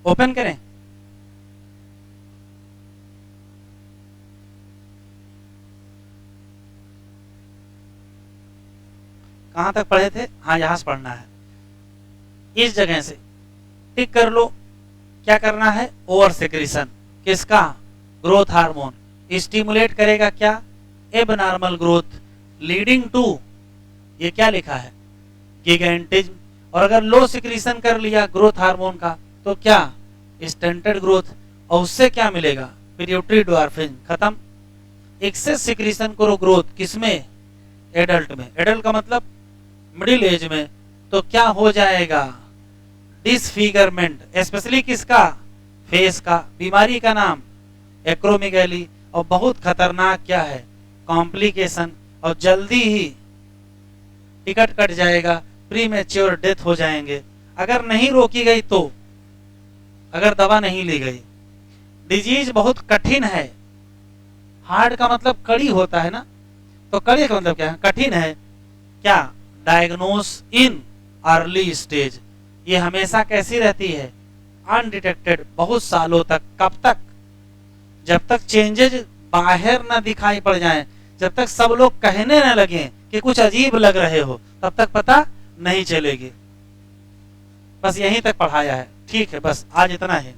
ओपन करें। कहां तक पढ़े थे, हाँ यहां से पढ़ना है, इस जगह से टिक कर लो। क्या करना है, ओवर सिक्रीशन किसका, ग्रोथ हार्मोन, स्टिमुलेट करेगा क्या, एबनॉर्मल ग्रोथ लीडिंग टू, ये क्या लिखा है, गिगैंटिज्म। और अगर लो सिक्रीशन कर लिया ग्रोथ हार्मोन का तो क्या, स्टंटेड ग्रोथ, और उससे क्या मिलेगा, पिट्यूटरी ड्वार्फिज्म, खत्म। एक्सेस सिक्रीशन करो ग्रोथ किसमें, एडल्ट में, एडल्ट का मतलब मिडिल एज में, तो क्या हो जाएगा, डिसफिगरमेंट, स्पेशली किसका, फेस का। बीमारी का नाम एक्रोमेगाली, और बहुत खतरनाक क्या है, कॉम्प्लिकेशन, और जल्दी ही टिकट कट जाएगा, प्रीमेच्योर डेथ हो जाएंगे अगर नहीं रोकी गई तो, अगर दवा नहीं ली गई। डिजीज बहुत कठिन है, हार्ड का मतलब कड़ी होता है ना, तो कड़ी का मतलब क्या है, कठिन है। क्या, डायग्नोस इन अर्ली स्टेज, ये हमेशा कैसी रहती है, अनडिटेक्टेड, बहुत सालों तक। कब तक, जब तक चेंजेज बाहर ना दिखाई पड़ जाएं, जब तक सब लोग कहने न लगे कि कुछ अजीब लग रहे हो, तब तक पता नहीं चलेगी। बस यहीं तक पढ़ाया है, ठीक है, बस आज इतना है।